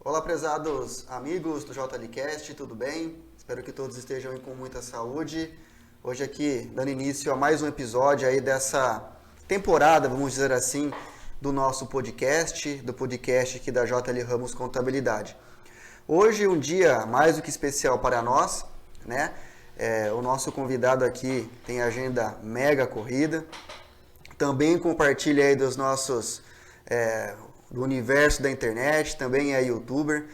Olá, prezados amigos do JLCast, tudo bem? Espero que todos estejam aí com muita saúde. Hoje aqui, dando início a mais um episódio aí dessa temporada, vamos dizer assim, do nosso podcast, do podcast aqui da JL Ramos Contabilidade. Hoje um dia mais do que especial para nós, né? O nosso convidado aqui tem agenda mega corrida. Também compartilha aí dos nossos... do universo da internet, também é youtuber,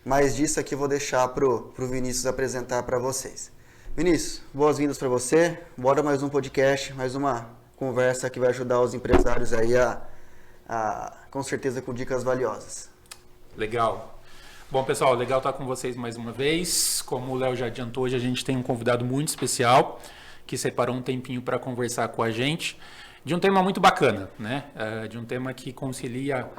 mas disso aqui eu vou deixar pro Vinícius apresentar para vocês. Vinícius, boas-vindas para você, bora mais um podcast, mais uma conversa que vai ajudar os empresários aí com certeza com dicas valiosas. Legal. Bom, pessoal, legal estar com vocês mais uma vez. Como o Léo já adiantou, hoje a gente tem um convidado muito especial que separou um tempinho para conversar com a gente de um tema muito bacana, né? De um tema que concilia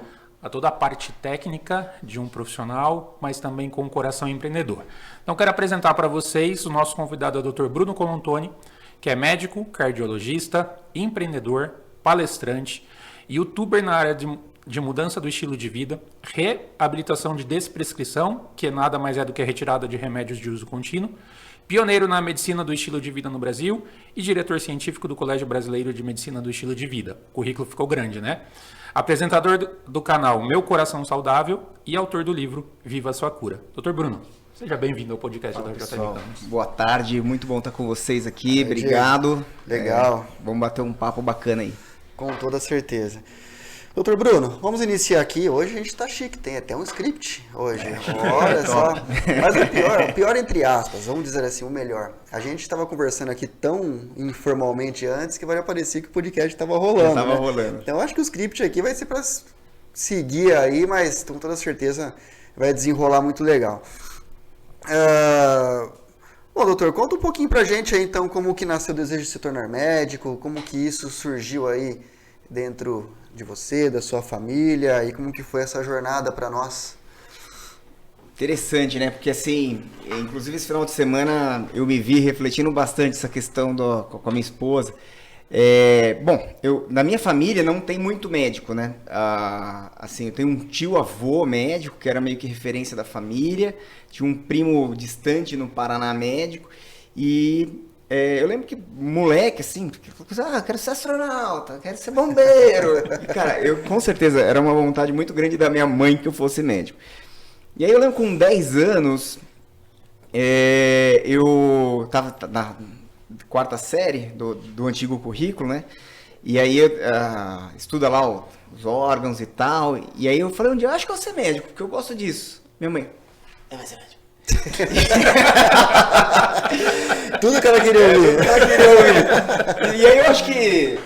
a toda a parte técnica de um profissional, mas também com o coração empreendedor. Então, quero apresentar para vocês o nosso convidado, é o Dr. Bruno Colantoni, que é médico, cardiologista, empreendedor, palestrante, youtuber na área de mudança do estilo de vida, reabilitação de desprescrição, que nada mais é do que a retirada de remédios de uso contínuo, pioneiro na medicina do estilo de vida no Brasil e diretor científico do Colégio Brasileiro de Medicina do Estilo de Vida. O currículo ficou grande, né? Apresentador do canal Meu Coração Saudável e autor do livro Viva a Sua Cura. Dr. Bruno, seja bem-vindo ao podcast da JL Ramos. Boa tarde, muito bom estar com vocês aqui, obrigado. Legal. Vamos bater um papo bacana aí. Com toda certeza. Doutor Bruno, vamos iniciar aqui. Hoje a gente tá chique, tem até um script hoje. Olha só. Mas o pior entre aspas, vamos dizer assim, o melhor. A gente estava conversando aqui tão informalmente antes que vai parecer que o podcast estava rolando. Tava rolando. Então acho que o script aqui vai ser para seguir aí, mas com toda certeza vai desenrolar muito legal. Bom, doutor, conta um pouquinho pra gente aí então como que nasceu o desejo de se tornar médico, como que isso surgiu aí dentro de você, da sua família, e como que foi essa jornada para nós? Interessante, né? Porque assim, inclusive esse final de semana eu me vi refletindo bastante essa questão com a minha esposa. Na minha família não tem muito médico, né? Assim, eu tenho um tio-avô médico, que era meio que referência da família, tinha um primo distante no Paraná médico, e eu lembro que moleque, assim, quero ser astronauta, quero ser bombeiro. E, cara, eu com certeza era uma vontade muito grande da minha mãe que eu fosse médico. E aí eu lembro com 10 anos, eu tava na quarta série do antigo currículo, né? E aí estuda lá os órgãos e tal. E aí eu falei um dia, eu acho que eu vou ser médico, porque eu gosto disso. Minha mãe, vai ser médico. Tudo que ela queria ouvir. E aí eu acho que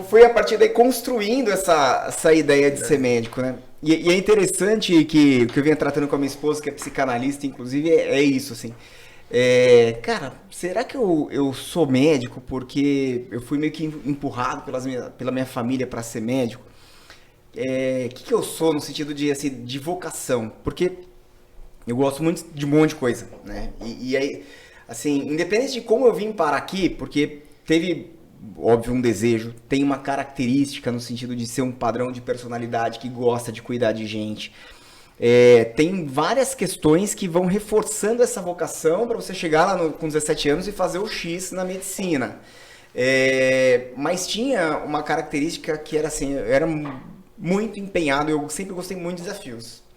foi a partir daí construindo essa ideia de ser médico, né? E é interessante que o que eu venho tratando com a minha esposa, que é psicanalista, inclusive, é isso, assim. Cara, será que eu sou médico porque eu fui meio que empurrado pela minha família para ser médico? Que eu sou no sentido de vocação? Porque eu gosto muito de um monte de coisa, né? E aí, assim, independente de como eu vim parar aqui, porque teve, óbvio, um desejo, tem uma característica no sentido de ser um padrão de personalidade que gosta de cuidar de gente. Tem várias questões que vão reforçando essa vocação para você chegar lá com 17 anos e fazer o X na medicina. Mas tinha uma característica que era assim, eu era muito empenhado, eu sempre gostei muito de desafios.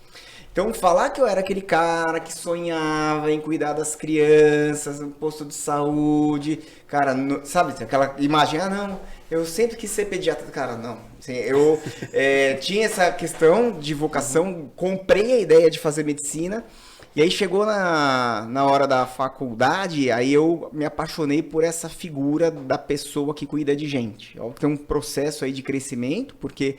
Então, falar que eu era aquele cara que sonhava em cuidar das crianças, no posto de saúde, cara, sabe, aquela imagem, não, eu sempre quis ser pediatra, cara, não. Assim, eu tinha essa questão de vocação, comprei a ideia de fazer medicina, e aí chegou na hora da faculdade, aí eu me apaixonei por essa figura da pessoa que cuida de gente. Tem um processo aí de crescimento, porque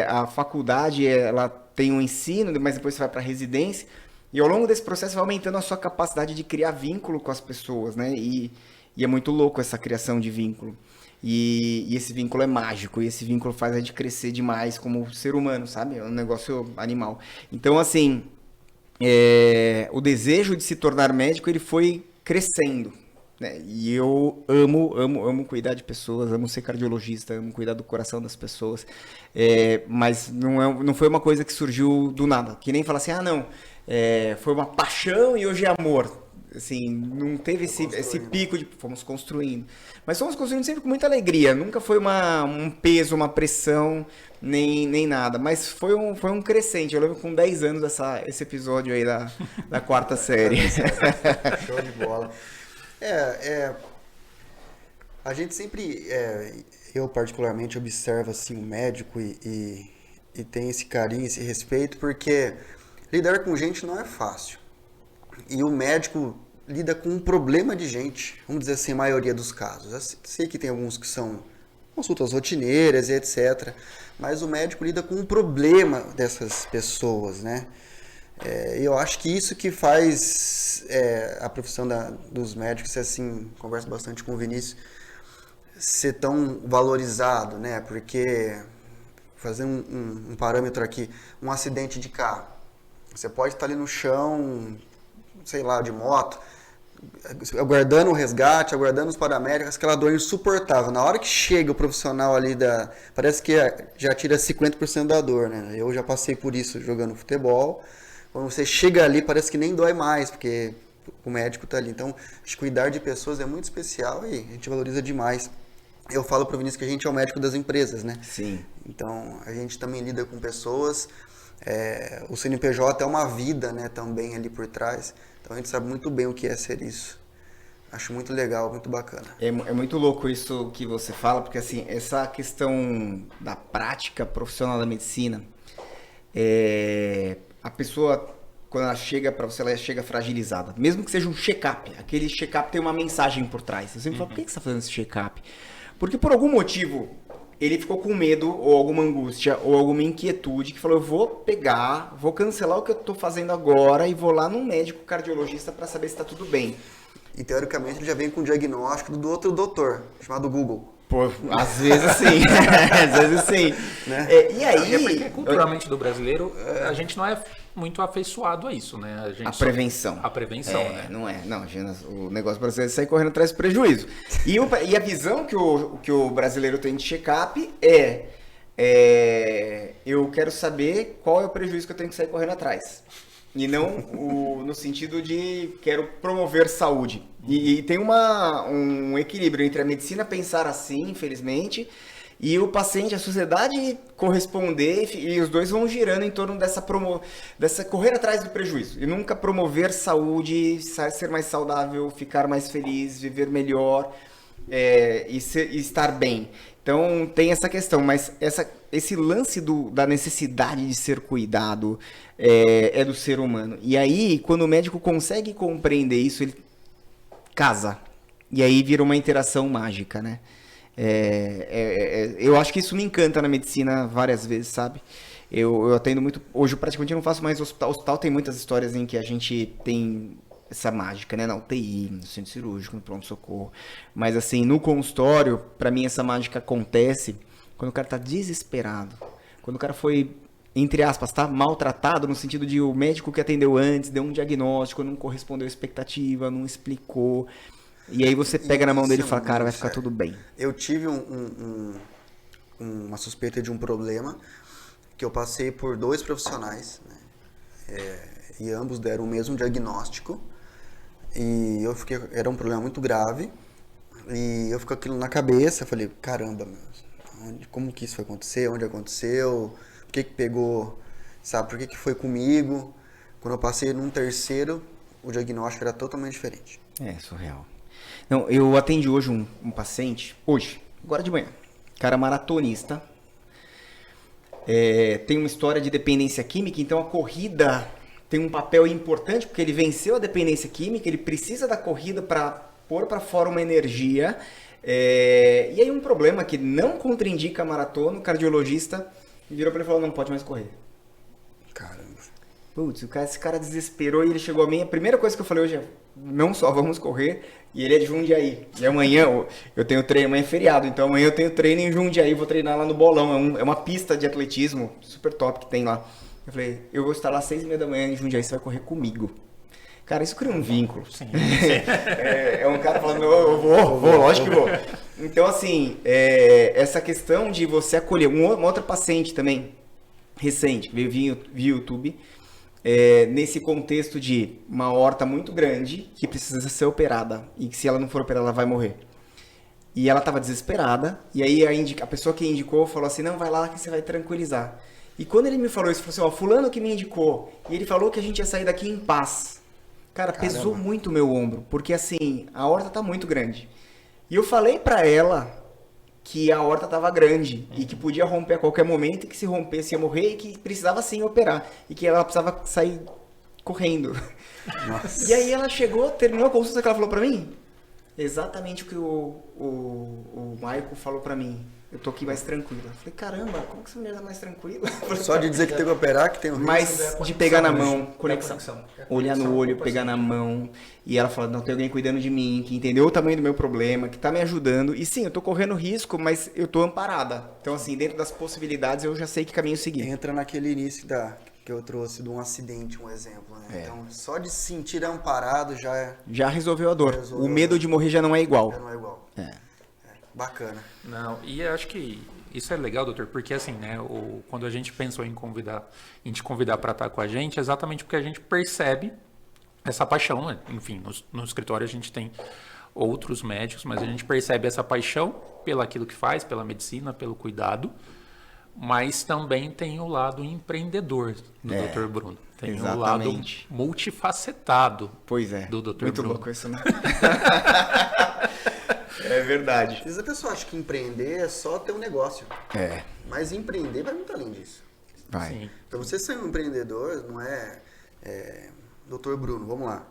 a faculdade, ela tem um ensino, mas depois você vai para a residência, e ao longo desse processo vai aumentando a sua capacidade de criar vínculo com as pessoas, né? E é muito louco essa criação de vínculo. E esse vínculo é mágico, e esse vínculo faz a gente crescer demais como ser humano, sabe? É um negócio animal. Então, assim, o desejo de se tornar médico, ele foi crescendo, né? E eu amo cuidar de pessoas, amo ser cardiologista, amo cuidar do coração das pessoas. Mas não foi uma coisa que surgiu do nada. Que nem falar assim, foi uma paixão e hoje é amor. Assim, não teve esse pico de... Fomos construindo. Mas fomos construindo sempre com muita alegria. Nunca foi um peso, uma pressão, nem nada. Mas foi um crescente. Eu lembro com 10 anos esse episódio aí da quarta série. Show de bola. A gente sempre... eu particularmente observo assim, o médico e tem esse carinho, esse respeito, porque lidar com gente não é fácil. E o médico lida com um problema de gente, vamos dizer assim, a maioria dos casos. Eu sei que tem alguns que são consultas rotineiras e etc. Mas o médico lida com um problema dessas pessoas, né? Eu acho que isso que faz a profissão dos médicos, assim, converso bastante com o Vinícius, ser tão valorizado, né? Porque, fazer um parâmetro aqui, um acidente de carro. Você pode estar ali no chão, sei lá, de moto, aguardando o resgate, aguardando os paramédicos, aquela dor insuportável. Na hora que chega o profissional ali, parece que já tira 50% da dor, né? Eu já passei por isso jogando futebol. Quando você chega ali, parece que nem dói mais, porque o médico está ali. Então, acho que cuidar de pessoas é muito especial e a gente valoriza demais. Eu falo para o Vinícius que a gente é o médico das empresas, né? Sim. Então, a gente também lida com pessoas. O CNPJ é uma vida, né, também ali por trás. Então a gente sabe muito bem o que é ser isso. Acho muito legal, muito bacana. É muito louco isso que você fala, porque assim, essa questão da prática profissional da medicina, a pessoa, quando ela chega para você, ela chega fragilizada. Mesmo que seja um check-up, aquele check-up tem uma mensagem por trás. Eu sempre falo, por que você está fazendo esse check-up? Porque por algum motivo ele ficou com medo, ou alguma angústia, ou alguma inquietude, que falou, eu vou cancelar o que eu estou fazendo agora e vou lá num médico cardiologista para saber se está tudo bem. E teoricamente ele já vem com o diagnóstico do outro doutor, chamado Google. Pô, às vezes sim, às vezes sim. Né? E aí... Porque culturalmente do brasileiro, a gente não é muito afeiçoado a isso, né? A prevenção. A prevenção, né? Não é. Não, o negócio brasileiro é sair correndo atrás do prejuízo. E a visão que o brasileiro tem de check-up eu quero saber qual é o prejuízo que eu tenho que sair correndo atrás. E não no sentido de quero promover saúde. E tem um equilíbrio entre a medicina pensar assim, infelizmente, e o paciente, a sociedade corresponder, e os dois vão girando em torno dessa correr atrás do prejuízo. E nunca promover saúde, ser mais saudável, ficar mais feliz, viver melhor e estar bem. Então tem essa questão, mas esse lance da necessidade de ser cuidado é do ser humano. E aí, quando o médico consegue compreender isso, ele casa. E aí vira uma interação mágica, né? Eu acho que isso me encanta na medicina várias vezes, sabe? Eu atendo muito... Hoje, praticamente, eu não faço mais hospital. O hospital tem muitas histórias em que a gente tem essa mágica, né? Na UTI, no centro cirúrgico, no pronto-socorro. Mas, assim, no consultório, pra mim, essa mágica acontece quando o cara tá desesperado. Quando o cara foi, entre aspas, tá maltratado, no sentido de o médico que atendeu antes deu um diagnóstico, não correspondeu à expectativa, não explicou... E aí você pega na mão dele e fala, cara, vai ficar tudo bem. Eu tive uma suspeita de um problema que eu passei por 2 profissionais, né? E ambos deram o mesmo diagnóstico. E era um problema muito grave. E eu fiquei com aquilo na cabeça, falei, caramba, como que isso foi acontecer? Onde aconteceu? Por que pegou? Sabe, por que foi comigo? Quando eu passei num terceiro, o diagnóstico era totalmente diferente. Surreal. Não, eu atendi hoje um paciente, agora de manhã, cara maratonista, tem uma história de dependência química, então a corrida tem um papel importante, porque ele venceu a dependência química, ele precisa da corrida para pôr para fora uma energia, e aí um problema que não contraindica a maratona, o cardiologista virou para ele e falou, não pode mais correr. Caramba. Putz, esse cara desesperou e ele chegou a mim, a primeira coisa que eu falei hoje é, não só vamos correr, e ele é de Jundiaí. E amanhã eu tenho treino, amanhã é feriado, então amanhã eu tenho treino em Jundiaí, vou treinar lá no Bolão, é uma pista de atletismo super top que tem lá. Eu falei, eu vou estar lá às 6h30 da manhã em Jundiaí, você vai correr comigo. Cara, isso cria um vínculo. Sim. É um cara falando, eu vou, lógico que vou. Então, assim, essa questão de você acolher uma outra paciente também, recente, que veio via YouTube, nesse contexto de uma aorta muito grande que precisa ser operada e que se ela não for operada ela vai morrer. E ela estava desesperada, e aí a pessoa que indicou falou assim, não, vai lá que você vai tranquilizar. E quando ele me falou isso, ele falou assim, ó, fulano que me indicou, e ele falou que a gente ia sair daqui em paz. Cara, Caramba. pesou muito o meu ombro, porque assim, a aorta tá muito grande. E eu falei pra ela que a aorta tava grande, e que podia romper a qualquer momento, e que se rompesse ia morrer, e que precisava sim operar, e que ela precisava sair correndo. Nossa. E aí ela chegou, terminou a consulta, que ela falou pra mim, exatamente o que o Michael falou pra mim. Eu tô aqui mais tranquila. Eu falei, caramba, como que essa mulher tá mais tranquila? Só de dizer que tem que operar, que tem um risco. Mas de pegar na mão, conexão. Olhar no olho, pegar na mão. E ela fala, não, tem alguém cuidando de mim, que entendeu o tamanho do meu problema, que tá me ajudando. E sim, eu tô correndo risco, mas eu tô amparada. Então, assim, dentro das possibilidades, eu já sei que caminho seguir. Entra naquele início que eu trouxe de um acidente, um exemplo, né? Então, só de se sentir amparado Já resolveu a dor. Resolveu O medo de morrer já não é igual. já não é igual. Bacana. Não, e eu acho que isso é legal, doutor, porque assim, né, quando a gente pensou em te convidar para estar com a gente, é exatamente porque a gente percebe essa paixão, né? Enfim, no escritório a gente tem outros médicos, mas a gente percebe essa paixão pelo aquilo que faz, pela medicina, pelo cuidado, mas também tem o lado empreendedor do Dr. Bruno. Tem o lado multifacetado Pois é. do Dr. Bruno. Muito louco isso, né? É verdade. Às vezes a pessoa acha que empreender é só ter um negócio. Mas empreender vai muito além disso. Vai. Sim. Para você ser um empreendedor, não Dr. Bruno, vamos lá.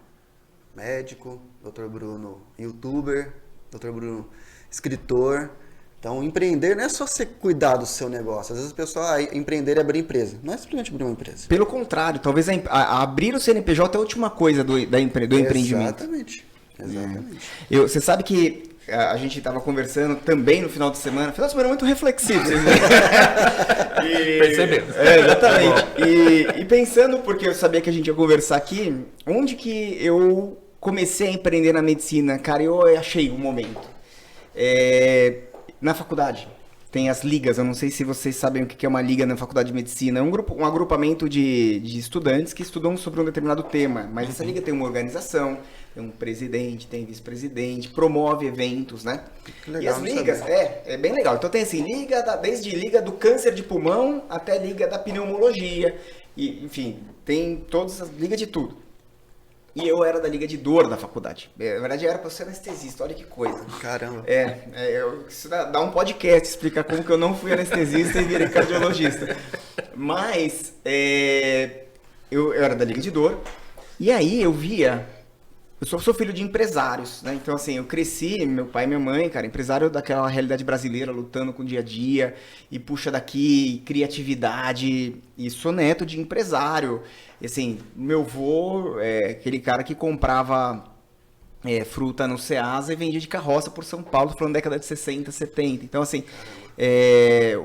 Médico, Dr. Bruno youtuber, Dr. Bruno escritor. Então, empreender não é só você cuidar do seu negócio. Às vezes a pessoa empreender é abrir empresa. Não é simplesmente abrir uma empresa. Pelo contrário, talvez abrir o CNPJ é a última coisa do empreendimento. Exatamente. Você sabe que a gente estava conversando também no final de semana. Final de semana muito reflexivo. Percebeu. Exatamente. E pensando, porque eu sabia que a gente ia conversar aqui, onde que eu comecei a empreender na medicina? Cara, eu achei um momento. Na faculdade. Tem as ligas, eu não sei se vocês sabem o que é uma liga na faculdade de medicina. É um agrupamento de estudantes que estudam sobre um determinado tema. Mas essa liga tem uma organização, tem um presidente, tem vice-presidente, promove eventos, né? Que legal, e as ligas, é bem legal. Então tem assim, desde liga do câncer de pulmão até liga da pneumologia. E, enfim, tem todas as ligas de tudo. E eu era da liga de dor da faculdade. Na verdade, eu era para ser anestesista, olha que coisa. Caramba. Isso dá um podcast, explicar como que eu não fui anestesista e virei cardiologista. Mas, eu era da liga de dor, e aí eu via... Eu sou filho de empresários, né? Então, assim, eu cresci, meu pai e minha mãe, cara, empresário daquela realidade brasileira, lutando com o dia a dia, e puxa daqui, criatividade, e sou neto de empresário. E, assim, meu avô é aquele cara que comprava fruta no Ceasa e vendia de carroça por São Paulo, falando década de 60, 70. Então, assim,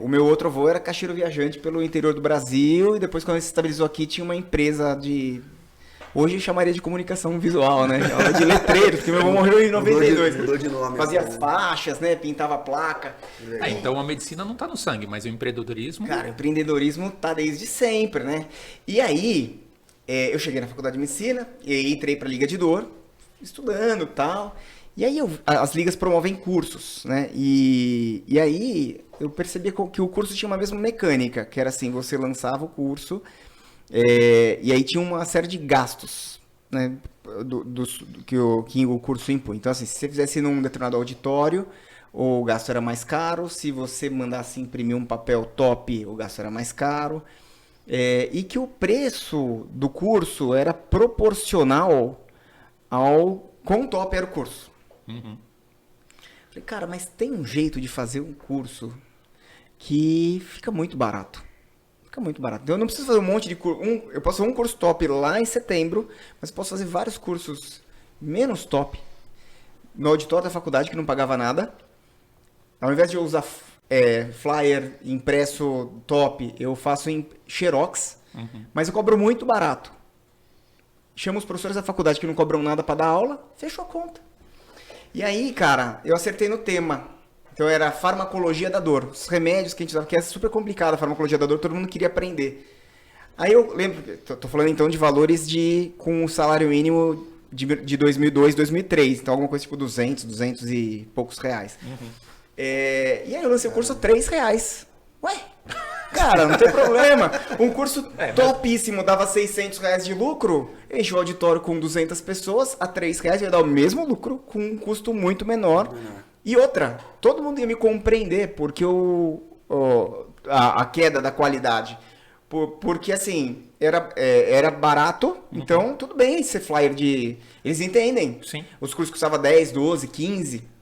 o meu outro avô era caixeiro viajante pelo interior do Brasil, e depois, quando ele se estabilizou aqui, tinha uma empresa de... Hoje chamaria de comunicação visual, né? Chamava de letreiro, porque meu irmão morreu em 92. Mudou de nome. Fazia as faixas, né? Pintava a placa. Então a medicina não está no sangue, mas o empreendedorismo... Cara, o empreendedorismo tá desde sempre, né? E aí, eu cheguei na faculdade de medicina, e entrei pra Liga de Dor, estudando e tal. E aí as ligas promovem cursos, né? E aí eu percebi que o curso tinha uma mesma mecânica, que era assim, você lançava o curso... e aí tinha uma série de gastos, né, que o curso impõe. Então, assim, se você fizesse num determinado auditório, o gasto era mais caro. Se você mandasse imprimir um papel top, o gasto era mais caro. E que o preço do curso era proporcional ao quão top era o curso. Uhum. Falei, cara, mas tem um jeito de fazer um curso que fica muito barato. Muito barato. Então eu não preciso fazer um monte de curso. Eu posso fazer um curso top lá em setembro, mas posso fazer vários cursos menos top no auditório da faculdade, que não pagava nada. Ao invés de eu usar flyer impresso top, eu faço em Xerox, mas eu cobro muito barato. chama os professores da faculdade que não cobram nada para dar aula, fechou a conta. E aí, cara, eu acertei no tema. Então era a farmacologia da dor. Os remédios que a gente usava, que é super complicado, a farmacologia da dor, todo mundo queria aprender. Aí eu lembro, tô falando então de valores com o salário mínimo de 2002, 2003. Então alguma coisa tipo 200 e poucos reais. E aí eu lancei o curso a R$3. Ué, cara, não tem problema. Um curso topíssimo, dava R$600 de lucro. Enche o auditório com 200 pessoas, a R$3 vai dar o mesmo lucro, com um custo muito menor. E outra, todo mundo ia me compreender, porque a queda da qualidade. Porque assim, era barato, então tudo bem ser flyer de... Eles entendem. Sim. Os cursos custavam 10, 12, 15...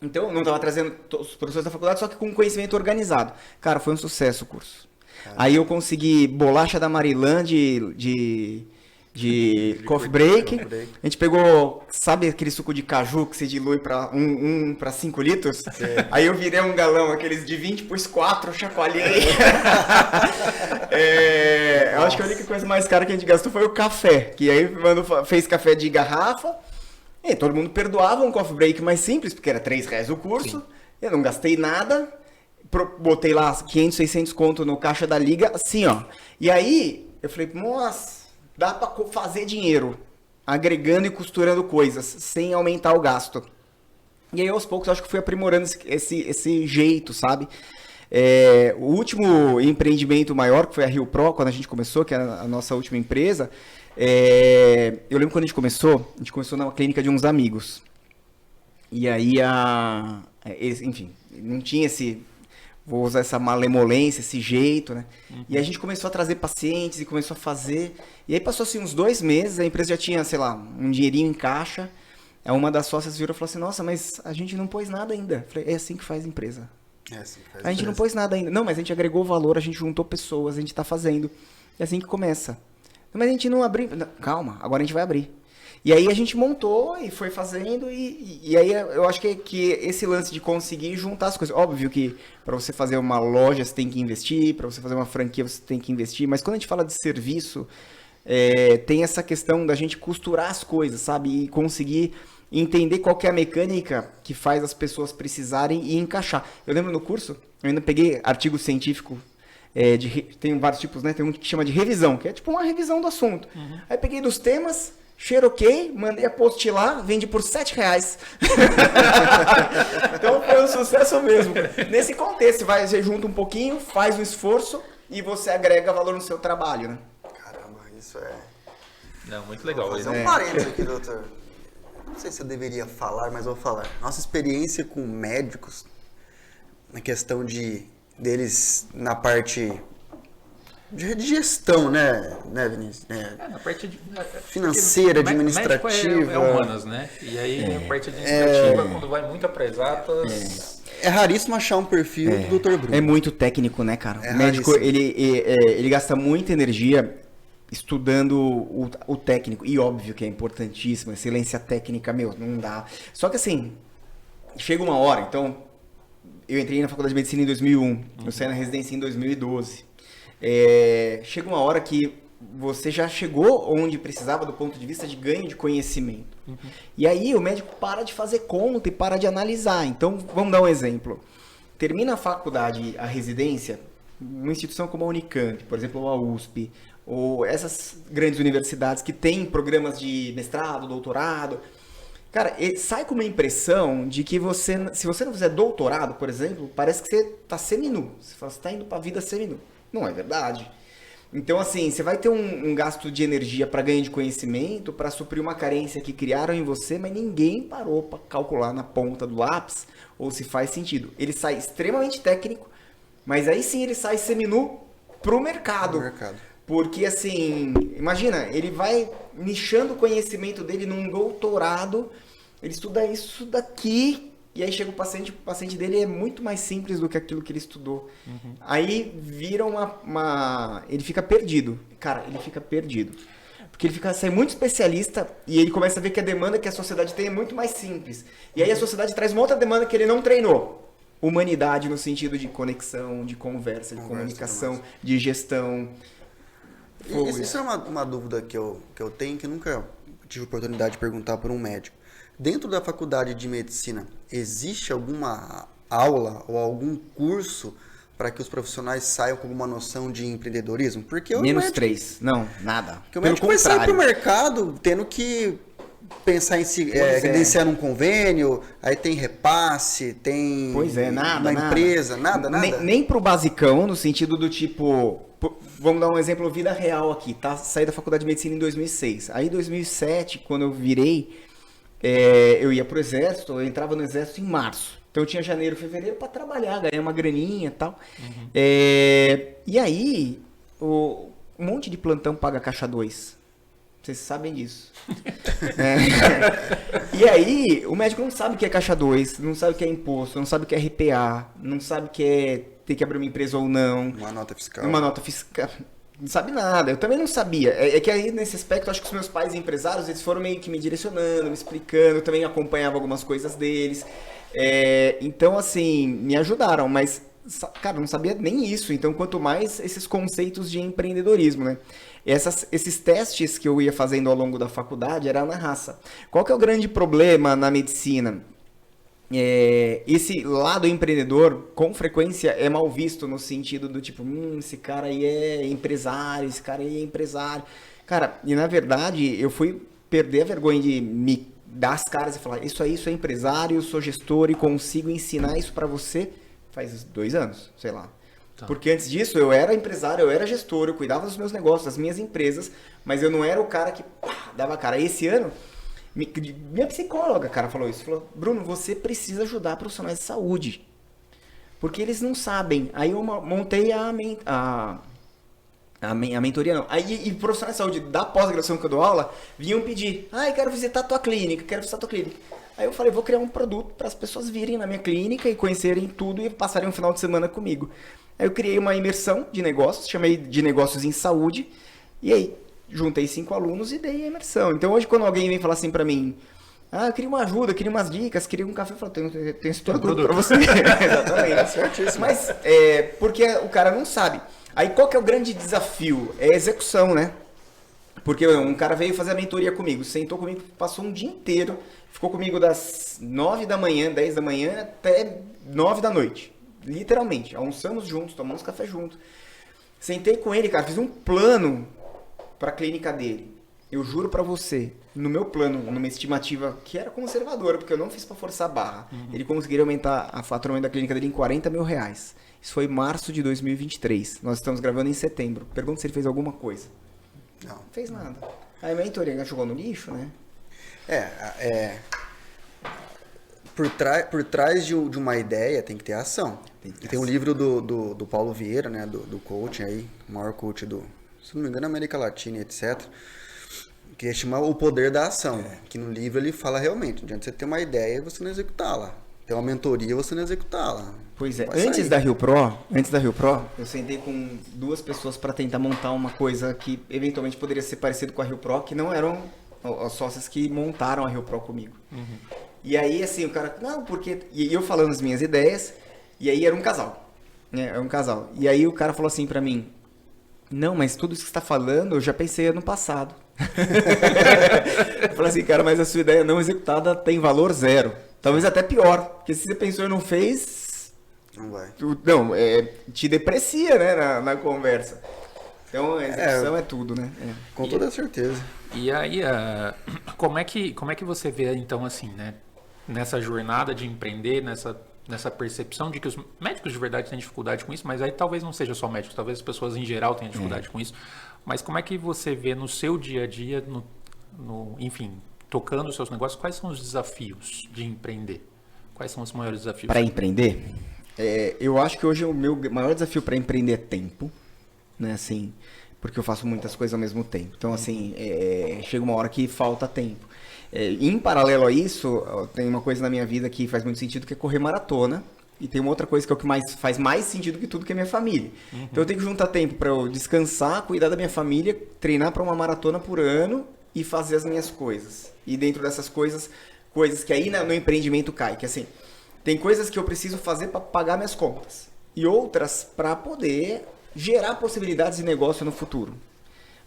Então, não estava trazendo os professores da faculdade, só que com conhecimento organizado. Cara, foi um sucesso o curso. Aí eu consegui bolacha da Marilã de coffee break. A gente pegou, sabe aquele suco de caju que se dilui para 1 para 5 litros? Aí eu virei um galão, aqueles de 20 por 4, chacoalhei. Eu acho que a única coisa mais cara que a gente gastou foi o café. Que aí fez café de garrafa. E todo mundo perdoava um coffee break mais simples, porque era R$3 o curso. Sim. Eu não gastei nada. Botei lá 500, 600 conto no caixa da liga, assim, ó. E aí, eu falei, nossa, dá pra fazer dinheiro, agregando e costurando coisas, sem aumentar o gasto. E aí, aos poucos, eu acho que fui aprimorando esse jeito, sabe? O último empreendimento maior, que foi a Rio Pro, quando a gente começou, que era a nossa última empresa... eu lembro quando a gente começou numa clínica de uns amigos. E aí, enfim, não tinha vou usar essa malemolência, esse jeito, né? E aí a gente começou a trazer pacientes e começou a fazer. E aí passou assim uns 2 meses, a empresa já tinha, sei lá, um dinheirinho em caixa. Aí uma das sócias virou e falou assim, nossa, mas a gente não pôs nada ainda. Eu falei, é assim que faz empresa. A gente não pôs nada ainda. Não, mas a gente agregou valor, a gente juntou pessoas, a gente tá fazendo. É assim que começa. Mas a gente não abriu. Calma, agora a gente vai abrir. E aí a gente montou e foi fazendo. E aí eu acho que esse lance de conseguir juntar as coisas. Óbvio que para você fazer uma loja você tem que investir, para você fazer uma franquia você tem que investir. Mas quando a gente fala de serviço, tem essa questão da gente costurar as coisas, sabe? E conseguir entender qual que é a mecânica que faz as pessoas precisarem e encaixar. Eu lembro no curso, eu ainda peguei artigo científico. Tem vários tipos, né? Tem um que chama de revisão, que é tipo uma revisão do assunto. Aí peguei dos temas, xeroquei, mandei apostilar, vendi por R$7. Então foi um sucesso mesmo. Nesse contexto, você junta um pouquinho, faz um esforço e você agrega valor no seu trabalho, né? Caramba, isso é... Não, muito legal. Vou fazer um parênteses aqui, doutor. Não sei se eu deveria falar, mas vou falar. Nossa experiência com médicos, na questão deles na parte de gestão, né Vinícius? Na parte financeira, administrativa. É humanas, né? E aí a parte administrativa, quando vai muito para exatas... É raríssimo achar um perfil do Dr. Bruno. É muito técnico, né, cara? O médico, ele gasta muita energia estudando o técnico. E óbvio que é importantíssimo, excelência técnica, não dá. Só que assim, chega uma hora, então... Eu entrei na faculdade de medicina em 2001, eu saí na residência em 2012. Chega uma hora que você já chegou onde precisava do ponto de vista de ganho de conhecimento. E aí o médico para de fazer conta e para de analisar. Então, vamos dar um exemplo. Termina a faculdade, a residência, uma instituição como a Unicamp, por exemplo, ou a USP, ou essas grandes universidades que têm programas de mestrado, doutorado... Cara, sai com uma impressão de que se você não fizer doutorado, por exemplo, parece que você tá seminu. Você fala, você tá indo pra vida seminu. Não é verdade. Então, assim, você vai ter um gasto de energia para ganho de conhecimento, para suprir uma carência que criaram em você, mas ninguém parou para calcular na ponta do lápis ou se faz sentido. Ele sai extremamente técnico, mas aí sim ele sai seminu pro mercado. Porque, assim, imagina, ele vai nichando o conhecimento dele num doutorado, ele estuda isso daqui, e aí chega o paciente dele é muito mais simples do que aquilo que ele estudou. Aí vira ele fica perdido. Cara, ele fica perdido. Porque ele sai muito especialista e ele começa a ver que a demanda que a sociedade tem é muito mais simples. E aí a sociedade traz uma outra demanda que ele não treinou. Humanidade no sentido de conexão, de conversa, de comunicação, de gestão... fogo. Isso é uma dúvida que eu tenho, que eu nunca tive oportunidade de perguntar para um médico. Dentro da faculdade de medicina, existe alguma aula ou algum curso para que os profissionais saiam com alguma noção de empreendedorismo? Porque Menos 3. Não, nada. Porque o médico vai sair para o mercado tendo que pensar em se credenciar num convênio, aí tem repasse, tem nada, uma empresa, nada. Nem pro basicão, no sentido do tipo, vamos dar um exemplo vida real aqui, tá? Saí da faculdade de medicina em 2006. Aí em 2007, quando eu virei, eu ia pro exército, eu entrava no exército em março. Então eu tinha janeiro, fevereiro para trabalhar, ganhar uma graninha e tal. Uhum. E aí, um monte de plantão paga caixa 2. Vocês sabem disso. E aí, o médico não sabe o que é caixa 2, não sabe o que é imposto, não sabe o que é RPA, não sabe o que é ter que abrir uma empresa ou não. Uma nota fiscal. Não sabe nada. Eu também não sabia. É que aí, nesse aspecto, acho que os meus pais empresários, eles foram meio que me direcionando, me explicando. Eu também acompanhava algumas coisas deles. Então, assim, me ajudaram, mas, cara, eu não sabia nem isso. Então, quanto mais esses conceitos de empreendedorismo, né? Esses testes que eu ia fazendo ao longo da faculdade era na raça. Qual que é o grande problema na medicina? Esse lado empreendedor, com frequência, é mal visto no sentido do tipo, esse cara aí é empresário, esse cara aí é empresário. Cara, e na verdade, eu fui perder a vergonha de me dar as caras e falar, isso é empresário, eu sou gestor e consigo ensinar isso pra você faz 2 anos, sei lá. Tá. Porque antes disso eu era empresário, eu era gestor, eu cuidava dos meus negócios, das minhas empresas, mas eu não era o cara que dava cara. Esse ano, minha psicóloga, cara, falou isso. Falou, Bruno, você precisa ajudar profissionais de saúde. Porque eles não sabem. Aí eu montei a mentoria, não. Aí, e profissionais de saúde da pós-graduação que eu dou aula, vinham pedir, quero visitar a tua clínica, Aí eu falei, vou criar um produto para as pessoas virem na minha clínica e conhecerem tudo e passarem um final de semana comigo. Aí eu criei uma imersão de negócios, chamei de Negócios em Saúde, e aí juntei 5 alunos e dei a imersão. Então hoje quando alguém vem falar assim para mim, eu queria uma ajuda, queria umas dicas, queria um café, eu falo, tenho esse produto para você. Exatamente, certíssimo. Mas porque o cara não sabe. Aí qual que é o grande desafio? É a execução, né? Porque um cara veio fazer a mentoria comigo, sentou comigo, passou um dia inteiro, ficou comigo das 9 da manhã, 10 da manhã até 9 da noite. Literalmente. Almoçamos juntos, tomamos café juntos. Sentei com ele, cara, fiz um plano para a clínica dele. Eu juro para você, no meu plano, numa estimativa que era conservadora, porque eu não fiz para forçar a barra, ele conseguiria aumentar a faturamento da clínica dele em R$40 mil. Isso foi em março de 2023. Nós estamos gravando em setembro. Pergunta se ele fez alguma coisa. Não fez nada. Aí a mentoria jogou no lixo, né? Por trás de uma ideia tem que ter ação. Tem um livro do Paulo Vieira, né, do coaching aí, o maior coach se não me engano, América Latina, etc. Que chama O Poder da Ação. Que no livro ele fala realmente, não adianta você ter uma ideia e você não executá-la. Ter uma mentoria e você não executá-la. Pois é, antes da Rio Pro, eu sentei com 2 pessoas para tentar montar uma coisa que eventualmente poderia ser parecido com a Rio Pro, que não eram as sócias que montaram a Rio Pro comigo. E aí, assim, o cara, não, porque... E eu falando as minhas ideias, e aí era um casal, né? Era um casal. E aí o cara falou assim pra mim, não, mas tudo isso que você tá falando, eu já pensei ano passado. Eu falei assim, cara, mas a sua ideia não executada tem valor 0. Talvez até pior, porque se você pensou e não fez... Não vai. Te deprecia, né, na conversa. Então, a execução é tudo, né? Com toda certeza. E aí, como é que você vê, então, assim, né? Nessa jornada de empreender, nessa percepção de que os médicos de verdade têm dificuldade com isso, mas aí talvez não seja só médicos, talvez as pessoas em geral tenham dificuldade com isso. Mas como é que você vê no seu dia a dia, enfim, tocando os seus negócios, quais são os desafios de empreender? Quais são os maiores desafios? Para empreender, eu acho que hoje o meu maior desafio para empreender é tempo, né? Assim, porque eu faço muitas coisas ao mesmo tempo. Então, assim, chega uma hora que falta tempo. Em paralelo a isso, tem uma coisa na minha vida que faz muito sentido, que é correr maratona. E tem uma outra coisa que é o que faz mais sentido que tudo, que é a minha família. Então eu tenho que juntar tempo para eu descansar, cuidar da minha família, treinar para uma maratona por ano e fazer as minhas coisas. E dentro dessas coisas que aí no empreendimento cai, que assim, tem coisas que eu preciso fazer para pagar minhas contas. E outras para poder gerar possibilidades de negócio no futuro.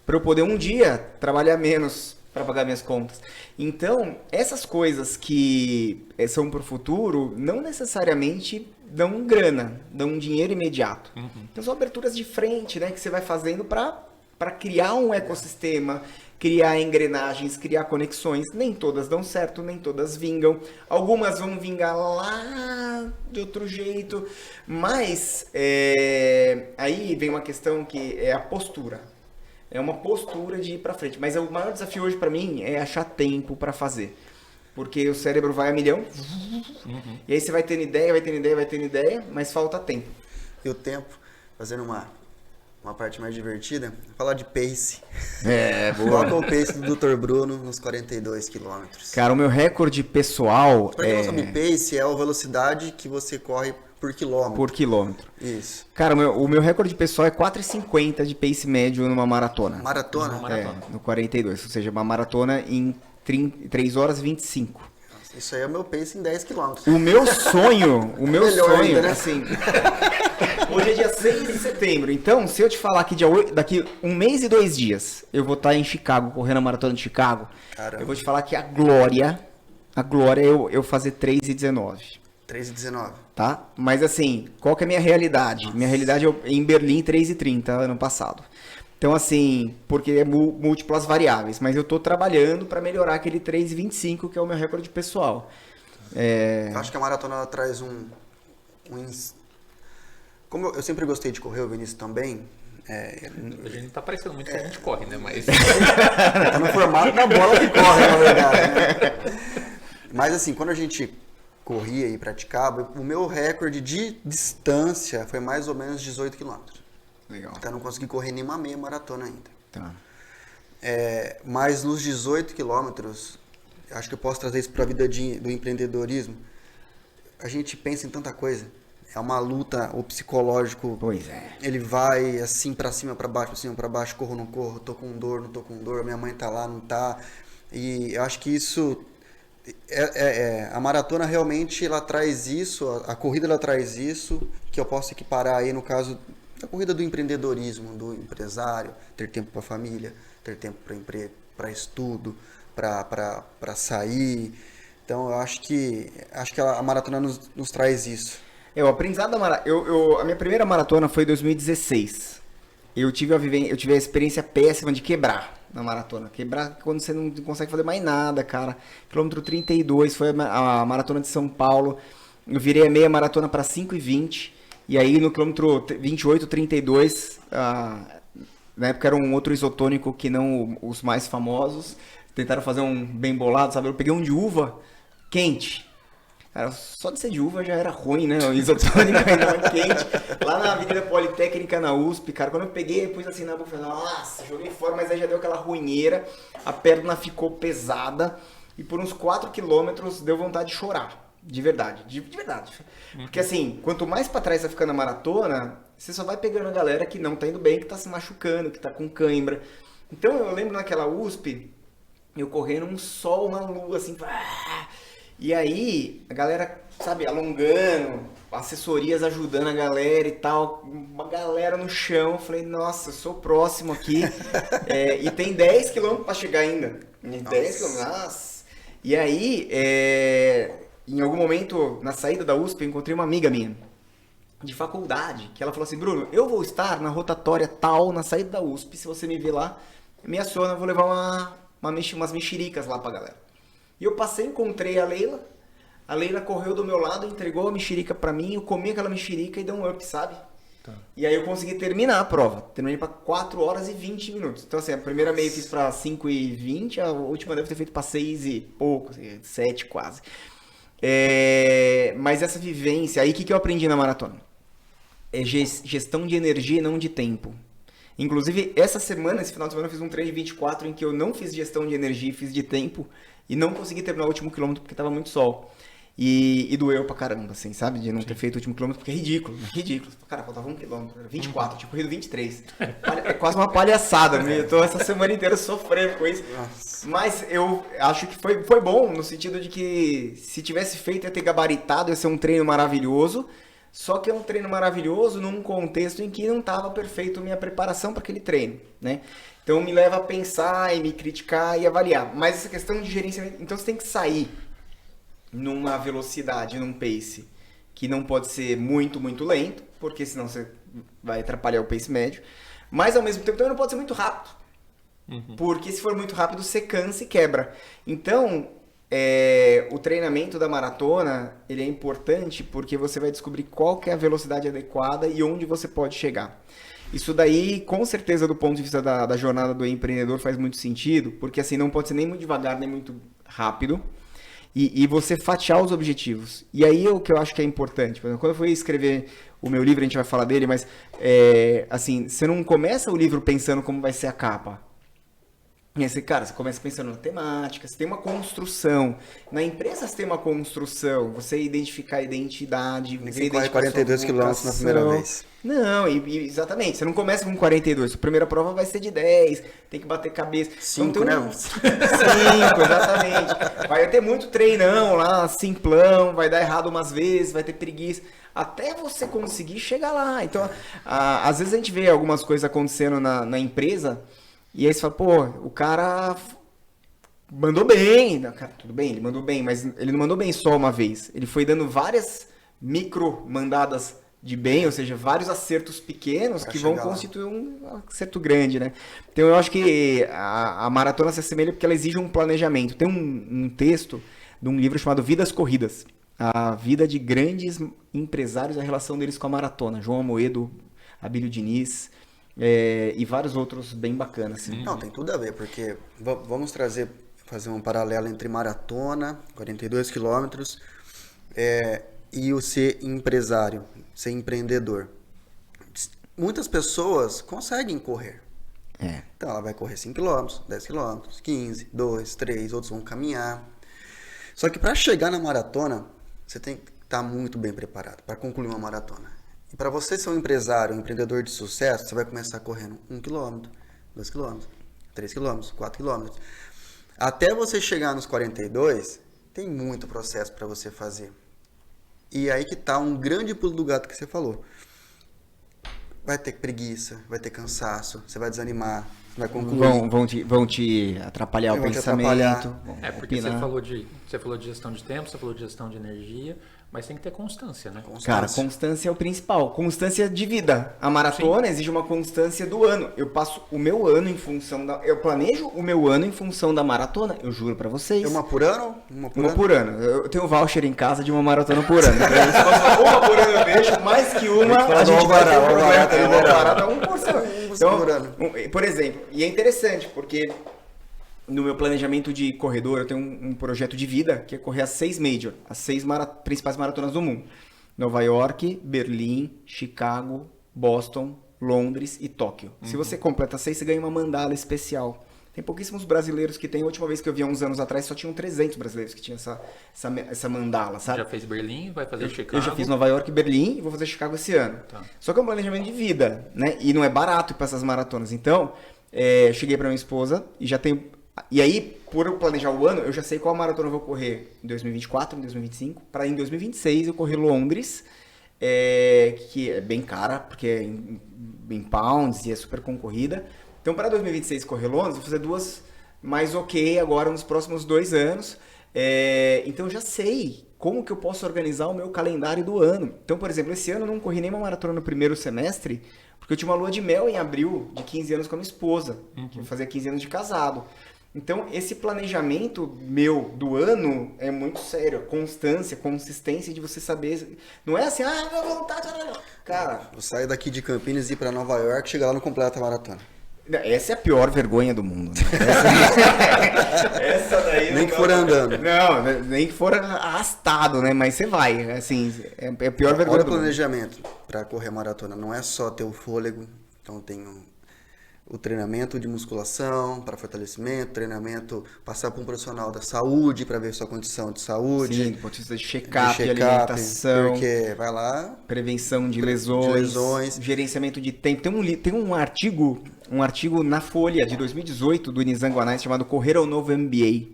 para eu poder um dia trabalhar menos para pagar minhas contas. Então, essas coisas que são para o futuro não necessariamente dão grana, dão dinheiro imediato. Então, são aberturas de frente, né, que você vai fazendo para criar um ecossistema, criar engrenagens, criar conexões. Nem todas dão certo, nem todas vingam. Algumas vão vingar lá de outro jeito. Mas aí vem uma questão que é a postura. É uma postura de ir para frente. Mas o maior desafio hoje para mim é achar tempo para fazer. Porque o cérebro vai a milhão. E aí você vai tendo ideia, mas falta tempo. E o tempo, fazendo uma parte mais divertida, falar de pace. Boa. Qual é o pace do Dr. Bruno nos 42 quilômetros? Cara, o meu recorde pessoal Pra quem não sabe, pace é a velocidade que você corre por quilômetro. por quilômetro. Isso. Cara, o meu recorde pessoal é 4,50 de pace médio numa maratona. Maratona? No 42, ou seja, uma maratona em 3 horas e 25. Isso aí é o meu pace em 10 quilômetros. O meu sonho, Melhor ainda, né? assim... Hoje é dia 6 de setembro, então se eu te falar que daqui 1 mês e 2 dias eu vou estar em Chicago, correndo a maratona de Chicago, Caramba. eu vou te falar que a glória é eu fazer 3,19. 3,19. Tá? Mas assim, qual que é a minha realidade? Minha realidade é em Berlim 3,30 ano passado. Então assim, porque é múltiplas variáveis, mas eu tô trabalhando para melhorar aquele 3,25 que é o meu recorde pessoal. Eu acho que a maratona ela traz Como eu sempre gostei de correr, o Vinícius também. A gente tá parecendo muito que a gente corre, né? Mas... Tá no formato da bola que corre, na verdade, né? Mas assim, quando a gente corria e praticava, o meu recorde de distância foi mais ou menos 18 quilômetros. Legal. Então eu não consegui correr nenhuma meia maratona ainda. Tá. Mas nos 18 quilômetros, acho que eu posso trazer isso para a vida do empreendedorismo. A gente pensa em tanta coisa. É uma luta, o psicológico. Pois é. Ele vai assim para cima, para baixo, pra cima, para baixo, corro, não corro, tô com dor, não tô com dor, minha mãe tá lá, não tá. E eu acho que isso a maratona realmente ela traz isso, a corrida ela traz isso, que eu posso equiparar aí no caso da corrida do empreendedorismo, do empresário, ter tempo para família, ter tempo para emprego, para estudo, para sair. Então eu acho que a maratona nos traz isso. O aprendizado da maratona. A minha primeira maratona foi em 2016. Eu tive a experiência péssima de quebrar na maratona. Quebrar quando você não consegue fazer mais nada, cara. Quilômetro 32 foi a maratona de São Paulo. Eu virei a meia maratona para 5,20. E aí no quilômetro 28, 32, na época era um outro isotônico que não os mais famosos. Tentaram fazer um bem bolado, sabe? Eu peguei um de uva quente. Cara, só de ser de uva já era ruim, né? O isotônico ainda mais quente. Lá na Avenida Politécnica, na USP, cara, quando eu peguei, pus assim na boca, falei, nossa, joguei fora, mas aí já deu aquela ruinheira, a perna ficou pesada e por uns 4 quilômetros deu vontade de chorar. De verdade, de verdade. Porque assim, quanto mais pra trás você fica na maratona, você só vai pegando a galera que não tá indo bem, que tá se machucando, que tá com cãibra. Então eu lembro naquela USP, eu correndo um sol, uma lua, assim, e aí a galera, sabe, alongando, assessorias ajudando a galera e tal, uma galera no chão, eu falei, nossa, eu sou próximo aqui, e tem 10 quilômetros pra chegar ainda, 10 quilômetros, nossa. E aí, em algum momento, na saída da USP, eu encontrei uma amiga minha, de faculdade, que ela falou assim, Bruno, eu vou estar na rotatória tal, na saída da USP, se você me ver lá, me aciona, eu vou levar umas mexericas lá pra galera. E eu passei, encontrei a Leila correu do meu lado, entregou a mexerica pra mim, eu comi aquela mexerica e deu um up, sabe? Tá. E aí eu consegui terminar a prova, terminei pra 4 horas e 20 minutos. Então assim, a primeira meia eu fiz pra 5,20, a última deve ter feito pra 6 e pouco, 7 quase. Mas essa vivência, aí o que eu aprendi na maratona? É gestão de energia e não de tempo. Inclusive, esse final de semana eu fiz um treino de 24 em que eu não fiz gestão de energia, fiz de tempo e não consegui terminar o último quilômetro porque tava muito sol. E doeu pra caramba, assim, sabe? De não ter feito o último quilômetro, porque é ridículo. Cara, faltava 1 quilômetro, 24, eu tinha corrido 23. É quase uma palhaçada, eu tô essa semana inteira sofrendo com isso. Nossa. Mas eu acho que foi bom, no sentido de que se tivesse feito ia ter gabaritado, ia ser um treino maravilhoso. Só que é um treino maravilhoso num contexto em que não estava perfeito a minha preparação para aquele treino, né? Então me leva a pensar e me criticar e avaliar. Mas essa questão de gerenciamento, então você tem que sair numa velocidade, num pace que não pode ser muito, muito lento, porque senão você vai atrapalhar o pace médio, mas ao mesmo tempo também não pode ser muito rápido, porque se for muito rápido você cansa e quebra. Então, o treinamento da maratona, ele é importante porque você vai descobrir qual que é a velocidade adequada e onde você pode chegar. Isso daí, com certeza, do ponto de vista da jornada do empreendedor, faz muito sentido, porque assim, não pode ser nem muito devagar, nem muito rápido, e você fatiar os objetivos. E aí o que eu acho que é importante, por exemplo, quando eu fui escrever o meu livro, a gente vai falar dele, mas assim, você não começa o livro pensando como vai ser a capa. E aí, cara, você começa pensando na temática, você tem uma construção. Na empresa você tem uma construção, você identificar a identidade, você Ninguém corre 42 quilômetros na primeira vez. Não, exatamente, você não começa com 42, a primeira prova vai ser de 10, tem que bater cabeça. 5, né? 5, exatamente. Vai ter muito treinão lá, simplão, vai dar errado umas vezes, vai ter preguiça, até você conseguir chegar lá. Então, às vezes a gente vê algumas coisas acontecendo na empresa, e aí você fala, pô, o cara mandou bem. Cara, tudo bem, ele mandou bem, mas ele não mandou bem só uma vez. Ele foi dando várias micro mandadas de bem, ou seja, vários acertos pequenos que vão constituir um acerto grande, né? Então eu acho que a maratona se assemelha porque ela exige um planejamento. Tem um texto de um livro chamado Vidas Corridas. A vida de grandes empresários, a relação deles com a maratona. João Amoedo, Abílio Diniz... e vários outros bem bacanas. Assim. Não, tem tudo a ver, porque vamos fazer um paralelo entre maratona, 42 quilômetros, e o ser empresário, ser empreendedor. Muitas pessoas conseguem correr. Então ela vai correr 5 quilômetros, 10 quilômetros, 15, 2, 3, outros vão caminhar. Só que para chegar na maratona, você tem que estar muito bem preparado para concluir uma maratona. E para você ser um empresário, um empreendedor de sucesso, você vai começar correndo 1 quilômetro, 2 quilômetros, 3 quilômetros, 4 quilômetros. Até você chegar nos 42, tem muito processo para você fazer. E aí que tá um grande pulo do gato que você falou. Vai ter preguiça, vai ter cansaço, você vai desanimar, você vai concluir. Vão te atrapalhar o pensamento. Porque você falou de gestão de tempo, você falou de gestão de energia, mas tem que ter constância, né? Cara, constância é o principal. Constância de vida. A maratona exige uma constância do ano. Eu passo o meu ano em função da... Eu planejo o meu ano em função da maratona, eu juro pra vocês. Uma por ano? Uma por ano. Eu tenho um voucher em casa de uma maratona por ano. Então, se fosse uma por ano eu deixo, mais que uma, a gente vai ter um problema. Então, por exemplo, e é interessante, porque... No meu planejamento de corredor, eu tenho um projeto de vida, que é correr as 6 major, as 6 principais maratonas do mundo. Nova York, Berlim, Chicago, Boston, Londres e Tóquio. Se você completa 6, você ganha uma mandala especial. Tem pouquíssimos brasileiros que tem. A última vez que eu vi há uns anos atrás, só tinham 300 brasileiros que tinham essa mandala, sabe? Já fez Berlim, vai fazer Chicago? Eu já fiz Nova York e Berlim e vou fazer Chicago esse ano. Tá. Só que é um planejamento de vida, né? E não é barato ir para essas maratonas. Então, eu cheguei para minha esposa e já tenho... E aí, por eu planejar o ano, eu já sei qual maratona eu vou correr em 2024, em 2025, para em 2026 eu correr Londres, que é bem cara, porque é em pounds e é super concorrida. Então, para 2026 correr Londres, eu vou fazer 2 mais ok agora nos próximos 2 anos. Então, eu já sei como que eu posso organizar o meu calendário do ano. Então, por exemplo, esse ano eu não corri nenhuma maratona no primeiro semestre, porque eu tinha uma lua de mel em abril de 15 anos com a minha esposa, que eu fazia 15 anos de casado. Então, esse planejamento meu do ano é muito sério. Constância, consistência de você saber... Não é assim, minha vontade... Cara... Eu saio daqui de Campinas e ir pra Nova York, chegar lá no completo a maratona. Essa é a pior vergonha do mundo. Né? Essa daí... Nem que for andando. Não, nem que for arrastado, né? Mas você vai, assim... É a pior vergonha Olha do o planejamento para correr maratona. Não é só ter o fôlego. Então, tem o treinamento de musculação para fortalecimento, treinamento, passar por um profissional da saúde para ver sua condição de saúde. Sim, precisa de check-up, alimentação. Porque vai lá... Prevenção de lesões. Gerenciamento de tempo. Tem um artigo na Folha de 2018 do Nizam Anais chamado Correr ao Novo MBA.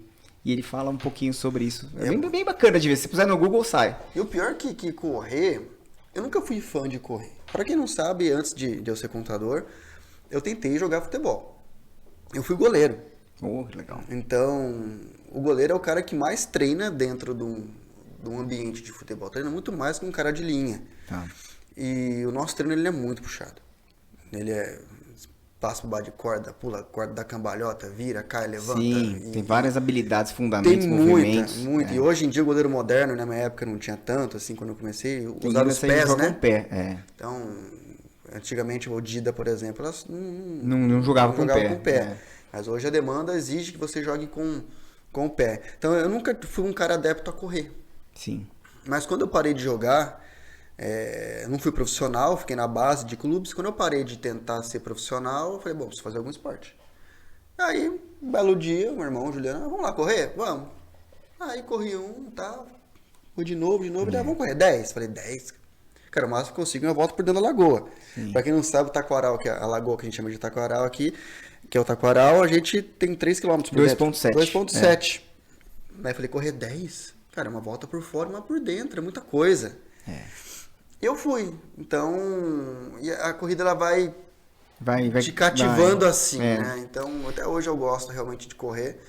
E ele fala um pouquinho sobre isso. É bem bacana de ver. Se puser no Google, sai. E o pior que correr... Eu nunca fui fã de correr. Para quem não sabe, antes de eu ser contador... Eu tentei jogar futebol. Eu fui goleiro. Oh, legal. Então, o goleiro é o cara que mais treina dentro de um ambiente de futebol. Treina muito mais que um cara de linha. Tá. E o nosso treino ele é muito puxado. Ele é passa por baixo de corda, pula a corda da cambalhota, vira, cai, levanta. Sim, tem várias habilidades, Tem fundamentos, muita, movimentos. muita. E hoje em dia o goleiro moderno, na minha época não tinha tanto, assim, quando eu comecei, usava os Você pés, joga né? com o pé, Então, antigamente o Dida, por exemplo, elas Não jogava com o pé. É. Mas hoje a demanda exige que você jogue com o pé. Então eu nunca fui um cara adepto a correr. Sim. Mas quando eu parei de jogar, não fui profissional, fiquei na base de clubes. Quando eu parei de tentar ser profissional, eu falei, bom, preciso fazer algum esporte. Aí, um belo dia, meu irmão, Juliano, vamos lá correr? Vamos. Aí corri tá. Fui de novo, vamos correr. 10. Falei, 10? Cara, o máximo que eu consigo é uma volta por dentro da lagoa. Sim. Pra quem não sabe, o Taquaral, que é a lagoa que a gente chama de Taquaral aqui, que é o Taquaral, a gente tem 3 km por dentro. 2,7. 2,7. Aí falei, correr 10? Cara, uma volta por fora, uma por dentro, é muita coisa. Eu fui. Então, e a corrida ela vai te cativando assim, né? Então, até hoje eu gosto realmente de correr.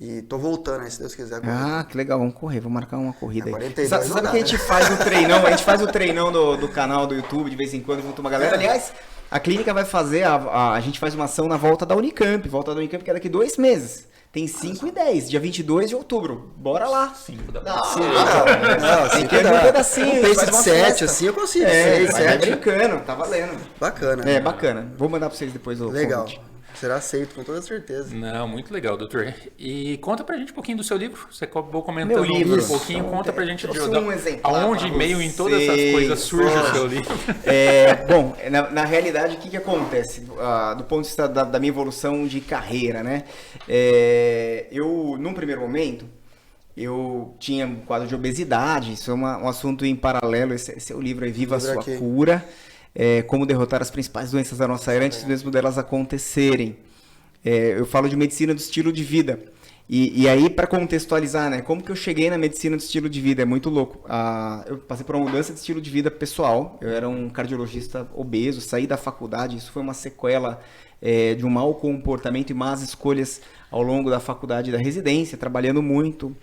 E tô voltando aí, se Deus quiser. Ah, que legal, vamos correr, vamos marcar uma corrida aí. 42 sabe que a gente faz o treinão, a gente faz o treinão do canal do YouTube de vez em quando, junto uma galera. Aliás, a clínica vai fazer, a gente faz uma ação na volta da Unicamp que é daqui 2 meses. Tem 5 e 10, dia 22 de outubro. Bora lá. 5 da Não, tem que ir um pedacinho. Pace de 7, assim eu consigo. 6, 7. Brincando, tá valendo. Bacana. Bacana. Vou mandar pra vocês depois o Legal. convite. Será aceito, com toda certeza. Não, muito legal, doutor. E conta pra gente um pouquinho do seu livro. Você acabou comentando livro. um pouquinho, conta pra gente um exemplar aonde, meio em todas essas coisas, surge o seu livro. Bom, na realidade, o que acontece? Do ponto de vista da minha evolução de carreira, né? Eu, num primeiro momento, eu tinha um quadro de obesidade. Isso é um assunto em paralelo. Esse é o livro aí, Viva a Sua Cura. Como derrotar as principais doenças da nossa era antes mesmo delas acontecerem. Eu falo de medicina do estilo de vida. E aí, para contextualizar, né? Como que eu cheguei na medicina do estilo de vida? É muito louco. Eu passei por uma mudança de estilo de vida pessoal. Eu era um cardiologista obeso, saí da faculdade. Isso foi uma sequela de um mau comportamento e más escolhas ao longo da faculdade e da residência, trabalhando muito.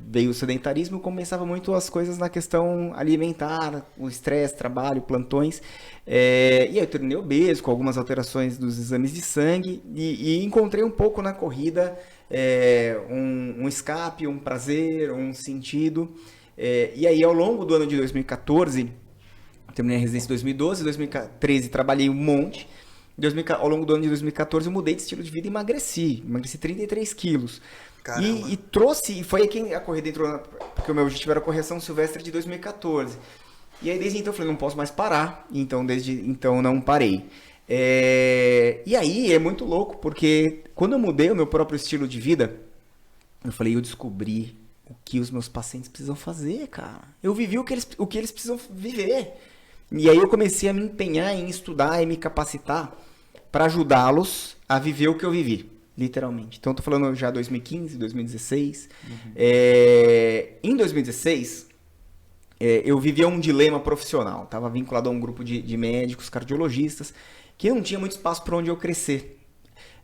Veio o sedentarismo, compensava muito as coisas na questão alimentar, o estresse, trabalho, plantões. E aí eu terminei obeso, com algumas alterações dos exames de sangue, e encontrei um pouco na corrida um escape, um prazer, um sentido. E aí ao longo do ano de 2014, terminei a residência em 2012, 2013 trabalhei um monte. Ao longo do ano de 2014 eu mudei de estilo de vida e emagreci 33 quilos. E trouxe, e foi aí que a corrida entrou, porque o meu objetivo era a correção silvestre de 2014. E aí desde então eu falei, não posso mais parar, então desde então não parei. E aí é muito louco, porque quando eu mudei o meu próprio estilo de vida, eu falei, eu descobri o que os meus pacientes precisam fazer, cara. Eu vivi o que eles precisam viver. E aí eu comecei a me empenhar em estudar e me capacitar para ajudá-los a viver o que eu vivi. Literalmente. Então, eu tô falando já 2015, 2016. Em 2016, eu vivia um dilema profissional. Estava vinculado a um grupo de médicos, cardiologistas, que não tinha muito espaço para onde eu crescer.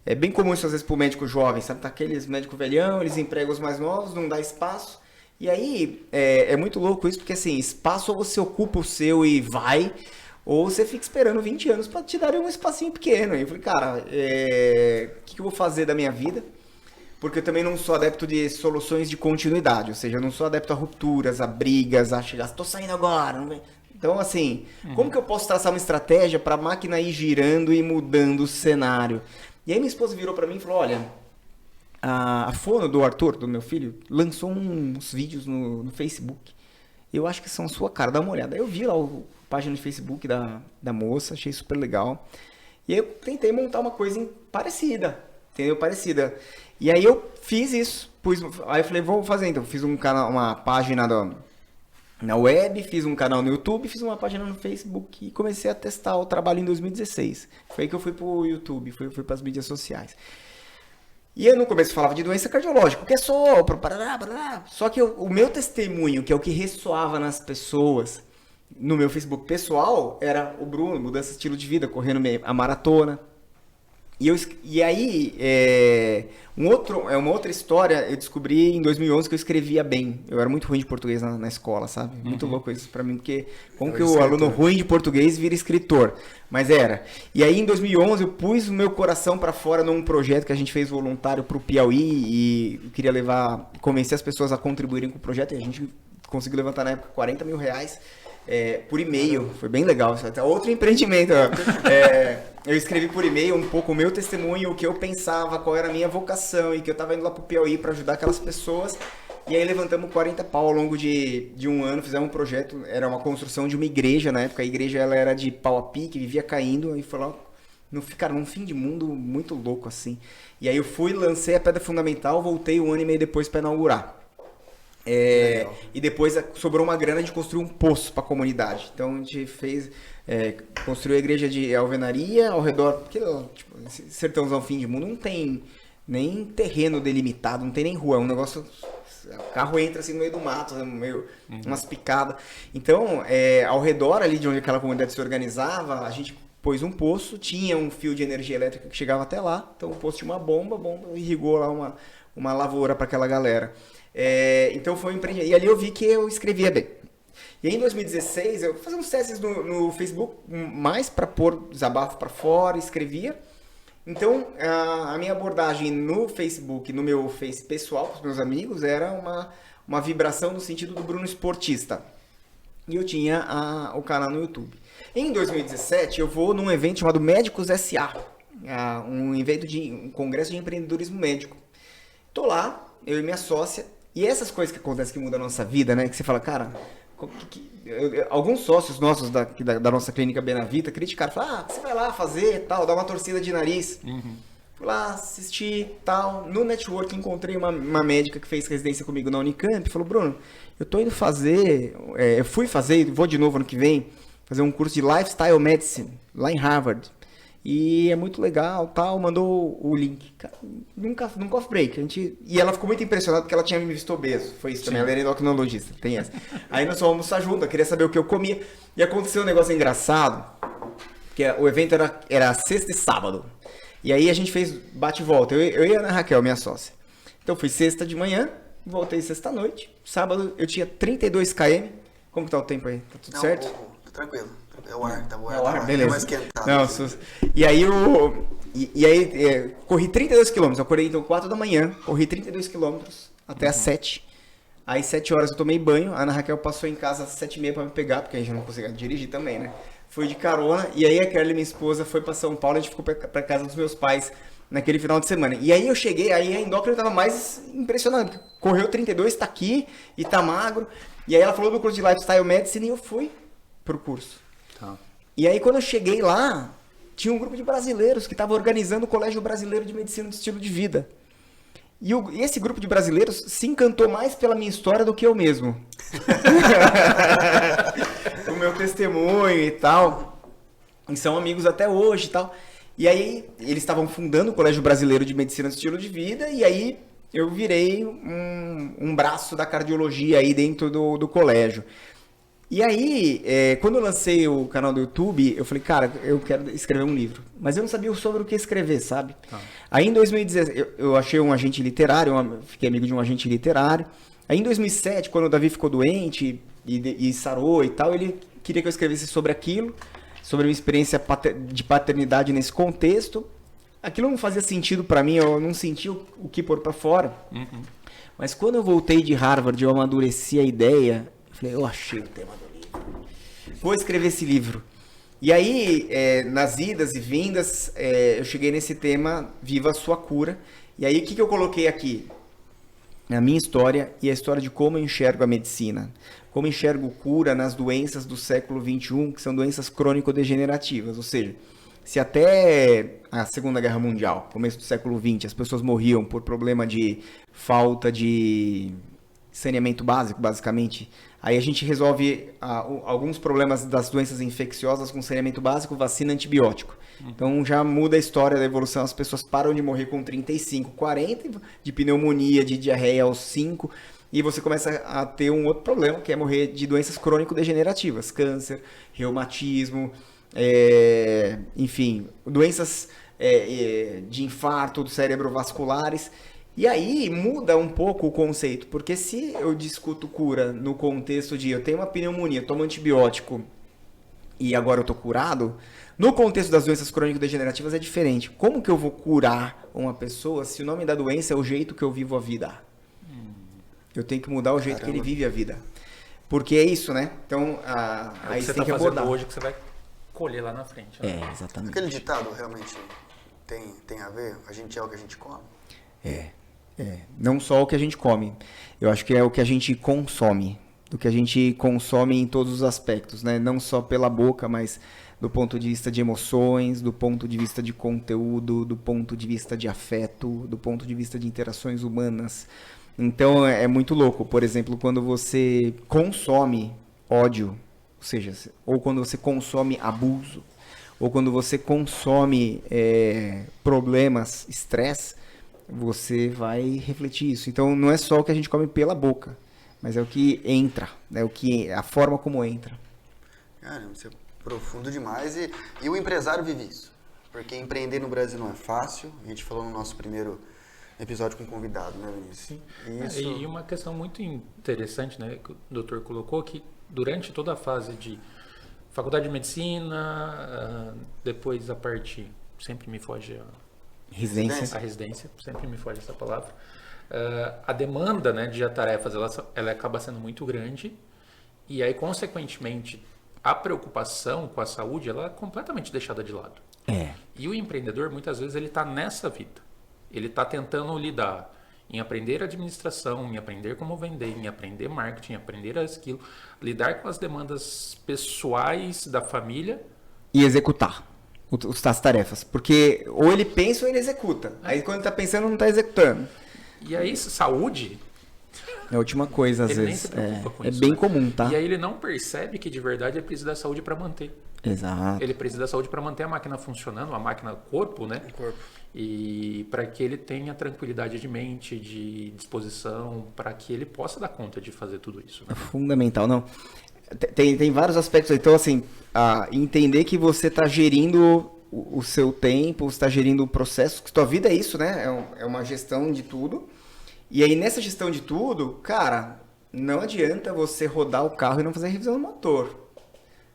É bem comum isso às vezes para o médico jovem, sabe? Tá aqueles médicos velhão, eles empregam os mais novos, não dá espaço. E aí, é muito louco isso, porque assim, espaço ou você ocupa o seu e vai, ou você fica esperando 20 anos para te darem um espacinho pequeno. E eu falei, cara, o que eu vou fazer da minha vida? Porque eu também não sou adepto de soluções de continuidade, ou seja, eu não sou adepto a rupturas, a brigas, a chegar, tô saindo agora. Então, assim, como que eu posso traçar uma estratégia para a máquina ir girando e mudando o cenário? E aí minha esposa virou para mim e falou, olha, a Fono do Arthur, do meu filho, lançou uns vídeos no Facebook. Eu acho que são sua cara, dá uma olhada. Aí eu vi lá a página de Facebook da moça, achei super legal. E aí eu tentei montar uma coisa parecida, entendeu? Parecida. E aí eu fiz isso. Aí eu falei, vou fazer então. Fiz um canal, uma página na web, fiz um canal no YouTube, fiz uma página no Facebook e comecei a testar o trabalho em 2016. Foi aí que eu fui pro YouTube, fui para as mídias sociais. E eu no começo falava de doença cardiológica, que é sopro, parará. Só que o meu testemunho, que é o que ressoava nas pessoas, no meu Facebook pessoal, era o Bruno, mudança de estilo de vida, correndo a maratona. E aí, uma outra história, eu descobri em 2011 que eu escrevia bem. Eu era muito ruim de português na escola, sabe? Muito louco isso pra mim, porque como que o aluno ruim de português vira escritor? Mas era. E aí, em 2011, eu pus o meu coração pra fora num projeto que a gente fez voluntário pro Piauí e eu queria convencer as pessoas a contribuírem com o projeto e a gente conseguiu levantar na época R$40 mil. Por e-mail, foi bem legal, isso é outro empreendimento. Eu escrevi por e-mail um pouco o meu testemunho, o que eu pensava, qual era a minha vocação e que eu tava indo lá pro Piauí para ajudar aquelas pessoas. E aí levantamos 40 pau ao longo de um ano, fizemos um projeto, era uma construção de uma igreja na época, a igreja ela era de pau a pique, vivia caindo, e foi lá, num fim de mundo muito louco assim. E aí eu fui, lancei a pedra fundamental, voltei um ano e meio depois para inaugurar. E depois sobrou uma grana de construir um poço para a comunidade. Então a gente construiu a igreja de alvenaria ao redor, porque tipo, sertãozão fim de mundo não tem nem terreno delimitado, não tem nem rua, é um negócio, o carro entra assim no meio do mato, meio umas picadas. Então ao redor ali de onde aquela comunidade se organizava, a gente pôs um poço, tinha um fio de energia elétrica que chegava até lá, então o poço tinha uma bomba irrigou lá uma lavoura para aquela galera. Então foi um empreendimento. E ali eu vi que eu escrevia bem. E aí em 2016 eu fazia uns testes no Facebook, mais para pôr desabafo para fora, escrevia. Então a minha abordagem no Facebook, no meu Face pessoal, com os meus amigos, era uma vibração no sentido do Bruno esportista. E eu tinha o canal no YouTube. Em 2017 eu vou num evento chamado Médicos S.A., um congresso de empreendedorismo médico. Tô lá, eu e minha sócia. E essas coisas que acontecem que mudam a nossa vida, né? Que você fala, cara, alguns sócios nossos da nossa clínica Benavita criticaram, falaram, você vai lá fazer tal, dar uma torcida de nariz. Fui lá, assisti tal. No network encontrei uma médica que fez residência comigo na Unicamp, falou, Bruno, eu tô indo fazer, eu fui fazer, vou de novo ano que vem, fazer um curso de Lifestyle Medicine, lá em Harvard. E é muito legal, tal, mandou o link. Num coffee break. E ela ficou muito impressionada porque ela tinha me visto obeso. Foi isso também, ela era endocrinologista, tem essa. Aí nós fomos almoçar junto, eu queria saber o que eu comia. E aconteceu um negócio engraçado, que o evento era sexta e sábado. E aí a gente fez bate e volta, eu e a Ana Raquel, minha sócia. Então fui sexta de manhã, voltei sexta à noite. Sábado eu tinha 32 km. Como que tá o tempo aí? Tá tudo certo? Tranquilo. É o ar, tá bom. Beleza. Mais esquentado. Não, e aí corri 32 km. Eu acordei então 4 da manhã, corri 32 km até as 7. Aí 7 horas eu tomei banho, a Ana Raquel passou em casa às 7h30 pra me pegar, porque a gente não conseguia dirigir também, né? Fui de carona, e aí a Kelly, minha esposa, foi pra São Paulo, a gente ficou pra casa dos meus pais naquele final de semana. E aí eu cheguei, aí a endócrina tava mais impressionante, correu 32, tá aqui, e tá magro. E aí ela falou do curso de Lifestyle Medicine e eu fui pro curso. E aí quando eu cheguei lá, tinha um grupo de brasileiros que estava organizando o Colégio Brasileiro de Medicina do Estilo de Vida. E esse grupo de brasileiros se encantou mais pela minha história do que eu mesmo. O meu testemunho e tal. E são amigos até hoje e tal. E aí eles estavam fundando o Colégio Brasileiro de Medicina do Estilo de Vida. E aí eu virei um braço da cardiologia aí dentro do colégio. E aí, quando eu lancei o canal do YouTube, eu falei, cara, eu quero escrever um livro. Mas eu não sabia sobre o que escrever, sabe? Aí em 2017, eu achei um agente literário, fiquei amigo de um agente literário. Aí em 2007, quando o Davi ficou doente e sarou e tal, ele queria que eu escrevesse sobre aquilo, sobre a minha experiência de paternidade nesse contexto. Aquilo não fazia sentido pra mim, eu não sentia o que pôr pra fora. Mas quando eu voltei de Harvard, eu amadureci a ideia. Falei, eu achei o tema do livro. Vou escrever esse livro. E aí, nas idas e vindas, eu cheguei nesse tema, Viva a Sua Cura. E aí, o que eu coloquei aqui? A minha história e a história de como eu enxergo a medicina. Como eu enxergo cura nas doenças do século XXI, que são doenças crônico-degenerativas. Ou seja, se até a Segunda Guerra Mundial, começo do século XX, as pessoas morriam por problema de falta de saneamento básico, basicamente. Aí a gente resolve alguns problemas das doenças infecciosas com saneamento básico, vacina, antibiótico. Então já muda a história da evolução, as pessoas param de morrer com 35, 40, de pneumonia, de diarreia aos 5, e você começa a ter um outro problema, que é morrer de doenças crônico-degenerativas, câncer, reumatismo, enfim, doenças de infarto cerebrovasculares. E aí muda um pouco o conceito, porque se eu discuto cura no contexto de eu tenho uma pneumonia, tomo antibiótico e agora eu tô curado, no contexto das doenças crônico-degenerativas é diferente. Como que eu vou curar uma pessoa se o nome da doença é o jeito que eu vivo a vida? Eu tenho que mudar o jeito que ele vive a vida. Porque é isso, né? Então, aí você tem que abordar. Hoje que você vai colher lá na frente. Né? Exatamente. Aquele ditado realmente tem a ver? A gente é o que a gente come? Não só o que a gente come. Eu acho que é o que a gente consome. Do que a gente consome em todos os aspectos, né? Não só pela boca, mas do ponto de vista de emoções, do ponto de vista de conteúdo, do ponto de vista de afeto, do ponto de vista de interações humanas. Então é muito louco. Por exemplo, quando você consome ódio, ou seja, ou quando você consome abuso, ou quando você consome problemas, estresse, você vai refletir isso. Então não é só o que a gente come pela boca, mas é o que entra, né? A forma como entra. Caramba, isso é profundo demais e o empresário vive isso. Porque empreender no Brasil não é fácil. A gente falou no nosso primeiro episódio com convidado, né, Vinícius? Isso. E uma questão muito interessante, né, que o doutor colocou, que durante toda a fase de faculdade de medicina, depois a parte, sempre me foge a residência, sempre me foge essa palavra, a demanda, né, de tarefas, ela acaba sendo muito grande e aí, consequentemente, a preocupação com a saúde, ela é completamente deixada de lado. E o empreendedor, muitas vezes, ele está nessa vida. Ele está tentando lidar em aprender administração, em aprender como vender, em aprender marketing, em aprender aquilo, lidar com as demandas pessoais da família. E executar as tarefas. Porque ou ele pensa ou ele executa. Aí quando está pensando, não está executando. E aí, saúde... É a última coisa, às ele vezes. Nem se preocupa com isso, bem né? comum, tá? E aí ele não percebe que, de verdade, ele precisa da saúde para manter. Exato. Ele precisa da saúde para manter a máquina funcionando, a máquina corpo, né? O corpo. E para que ele tenha tranquilidade de mente, de disposição, para que ele possa dar conta de fazer tudo isso. Né? É fundamental, não. Tem vários aspectos. Então, assim, entender que você está gerindo o seu tempo, você está gerindo o processo, que sua vida é isso, né? É uma gestão de tudo. E aí, nessa gestão de tudo, cara, não adianta você rodar o carro e não fazer revisão no motor.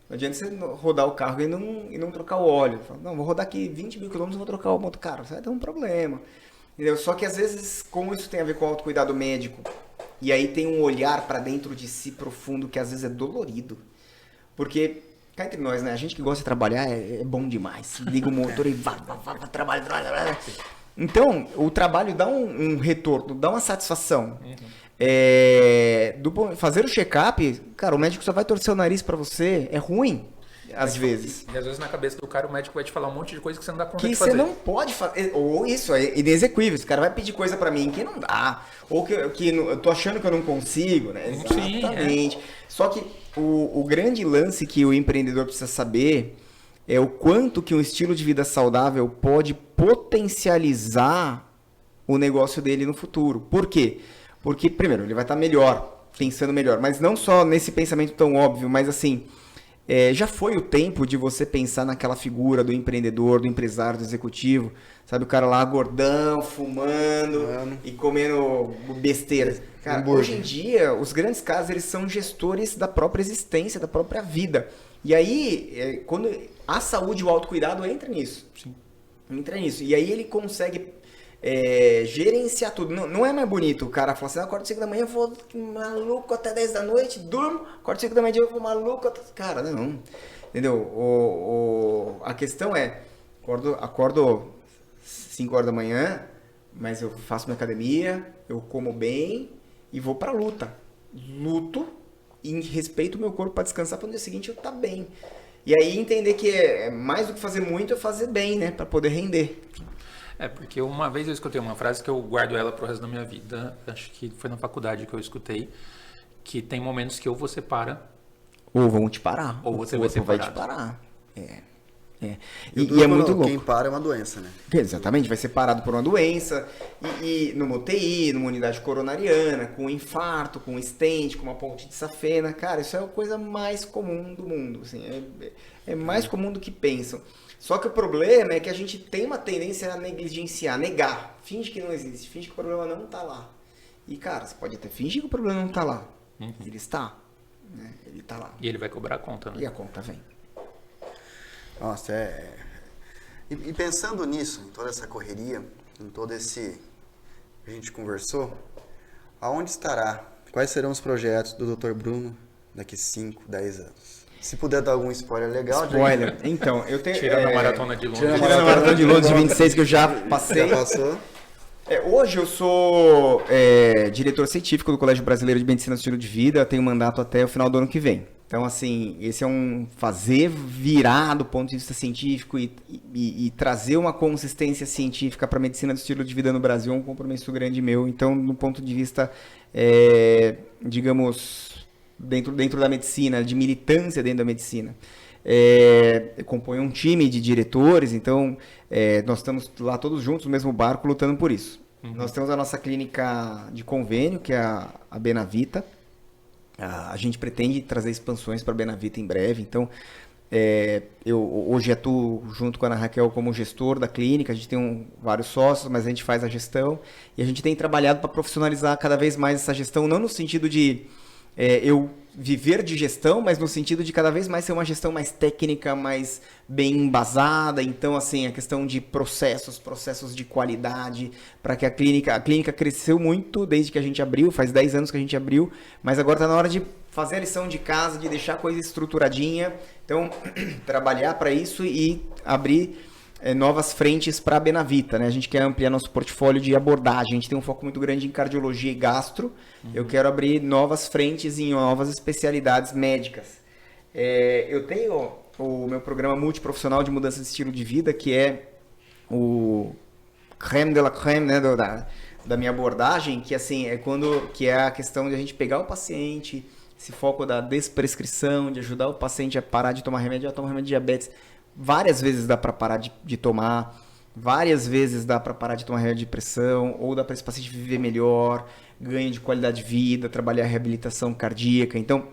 Não adianta você rodar o carro e não trocar o óleo. Fala, não, vou rodar aqui 20 mil quilômetros e vou trocar o motor. Cara, você vai ter um problema. Entendeu? Só que às vezes, como isso tem a ver com o autocuidado médico, e aí tem um olhar para dentro de si profundo que às vezes é dolorido. Porque, cá entre nós, né? A gente que gosta de trabalhar é bom demais. Liga o motor e vai trabalha. Então, o trabalho dá um retorno, dá uma satisfação. Fazer o check-up, cara, o médico só vai torcer o nariz pra você, é ruim, às vezes. E às vezes na cabeça do cara o médico vai te falar um monte de coisa que você não dá conta que de fazer. Que você não pode fazer, ou isso, é inexequível, esse cara vai pedir coisa pra mim que não dá, ou que eu tô achando que eu não consigo, né? Exatamente. Só que o grande lance que o empreendedor precisa saber é o quanto que um estilo de vida saudável pode potencializar o negócio dele no futuro. Por quê? Porque, primeiro, ele vai estar melhor, pensando melhor. Mas não só nesse pensamento tão óbvio, mas assim, já foi o tempo de você pensar naquela figura do empreendedor, do empresário, do executivo. Sabe, o cara lá gordão, fumando e comendo besteira. Cara, hoje em dia, os grandes caras, eles são gestores da própria existência, da própria vida. E aí, quando a saúde e o autocuidado entra nisso. Sim. Entra nisso. E aí ele consegue gerenciar tudo. Não é mais bonito o cara falar assim, acordo 5 da manhã, eu vou maluco até 10 da noite, durmo, acordo 5 da manhã, eu vou maluco até... Cara, não. Entendeu? A questão é, acordo 5 horas da manhã, mas eu faço minha academia, eu como bem e vou pra luta. Luto e respeito o meu corpo para descansar para no dia seguinte eu estar bem. E aí entender que é mais do que fazer muito, é fazer bem, né? Para poder render. Porque uma vez eu escutei uma frase que eu guardo ela pro resto da minha vida, acho que foi na faculdade que eu escutei, que tem momentos que ou você para... Ou vão te parar. Ou você vai ser vai parado. te parar. E é muito louco. Quem para é uma doença, né? Exatamente, vai ser parado por uma doença, e numa UTI, numa unidade coronariana, com infarto, com stent, com uma ponte de safena. Cara, isso é a coisa mais comum do mundo. Assim, é mais comum do que pensam. Só que o problema é que a gente tem uma tendência a negligenciar, negar. Finge que não existe, finge que o problema não está lá. E, cara, você pode até fingir que o problema não está lá. Ele está. Né? Ele está lá. E ele vai cobrar a conta, né? E a conta vem. Nossa, E pensando nisso, em toda essa correria, em todo esse... A gente conversou, aonde estará? Quais serão os projetos do Dr. Bruno daqui 5, 10 anos? Se puder dar algum spoiler legal, Spoiler. Então, eu tenho... Tirando a Maratona de Londres. Tirando a Maratona de Londres de 26, que eu já passei. Já passou? Hoje eu sou diretor científico do Colégio Brasileiro de Medicina do Estilo de Vida, tenho mandato até o final do ano que vem. Então, assim, esse é um fazer virar do ponto de vista científico e trazer uma consistência científica para a medicina do estilo de vida no Brasil é um compromisso grande meu. Então, no ponto de vista, digamos, dentro da medicina, de militância dentro da medicina, eu componho um time de diretores, então nós estamos lá todos juntos no mesmo barco lutando por isso. Nós temos a nossa clínica de convênio, que é a Benavita. A gente pretende trazer expansões para a Benavita em breve, então eu hoje atuo junto com a Ana Raquel como gestor da clínica, a gente tem vários sócios, mas a gente faz a gestão e a gente tem trabalhado para profissionalizar cada vez mais essa gestão, não no sentido de eu viver de gestão, mas no sentido de cada vez mais ser uma gestão mais técnica, mais bem embasada. Então, assim, a questão de processos de qualidade, para que a clínica cresceu muito desde que a gente abriu, faz 10 anos que a gente abriu, mas agora está na hora de fazer a lição de casa, de deixar a coisa estruturadinha. Então, trabalhar para isso e abrir novas frentes para a Benavita, né? A gente quer ampliar nosso portfólio de abordagem, a gente tem um foco muito grande em cardiologia e gastro. Eu quero abrir novas frentes em novas especialidades médicas. Eu tenho o meu programa multiprofissional de mudança de estilo de vida, que é o crème de la crème, né, da minha abordagem, que assim, que é a questão de a gente pegar o paciente, esse foco da desprescrição, de ajudar o paciente a parar de tomar remédio, de diabetes. Várias vezes dá para parar de tomar, várias vezes dá para parar de tomar remédio de pressão, ou dá para esse paciente viver melhor, ganho de qualidade de vida, trabalhar a reabilitação cardíaca. Então,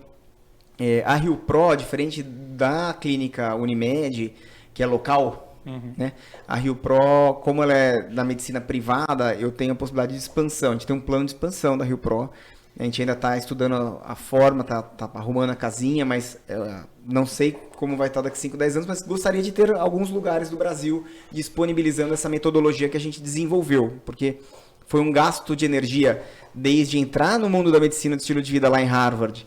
a Rio Pro, diferente da clínica Unimed, que é local, né? A Rio Pro, como ela é da medicina privada, eu tenho a possibilidade de expansão. A gente tem um plano de expansão da Rio Pro. A gente ainda está estudando a forma, está arrumando a casinha, mas não sei como vai estar daqui 5, 10 anos, mas gostaria de ter alguns lugares do Brasil disponibilizando essa metodologia que a gente desenvolveu, porque foi um gasto de energia desde entrar no mundo da medicina do estilo de vida lá em Harvard,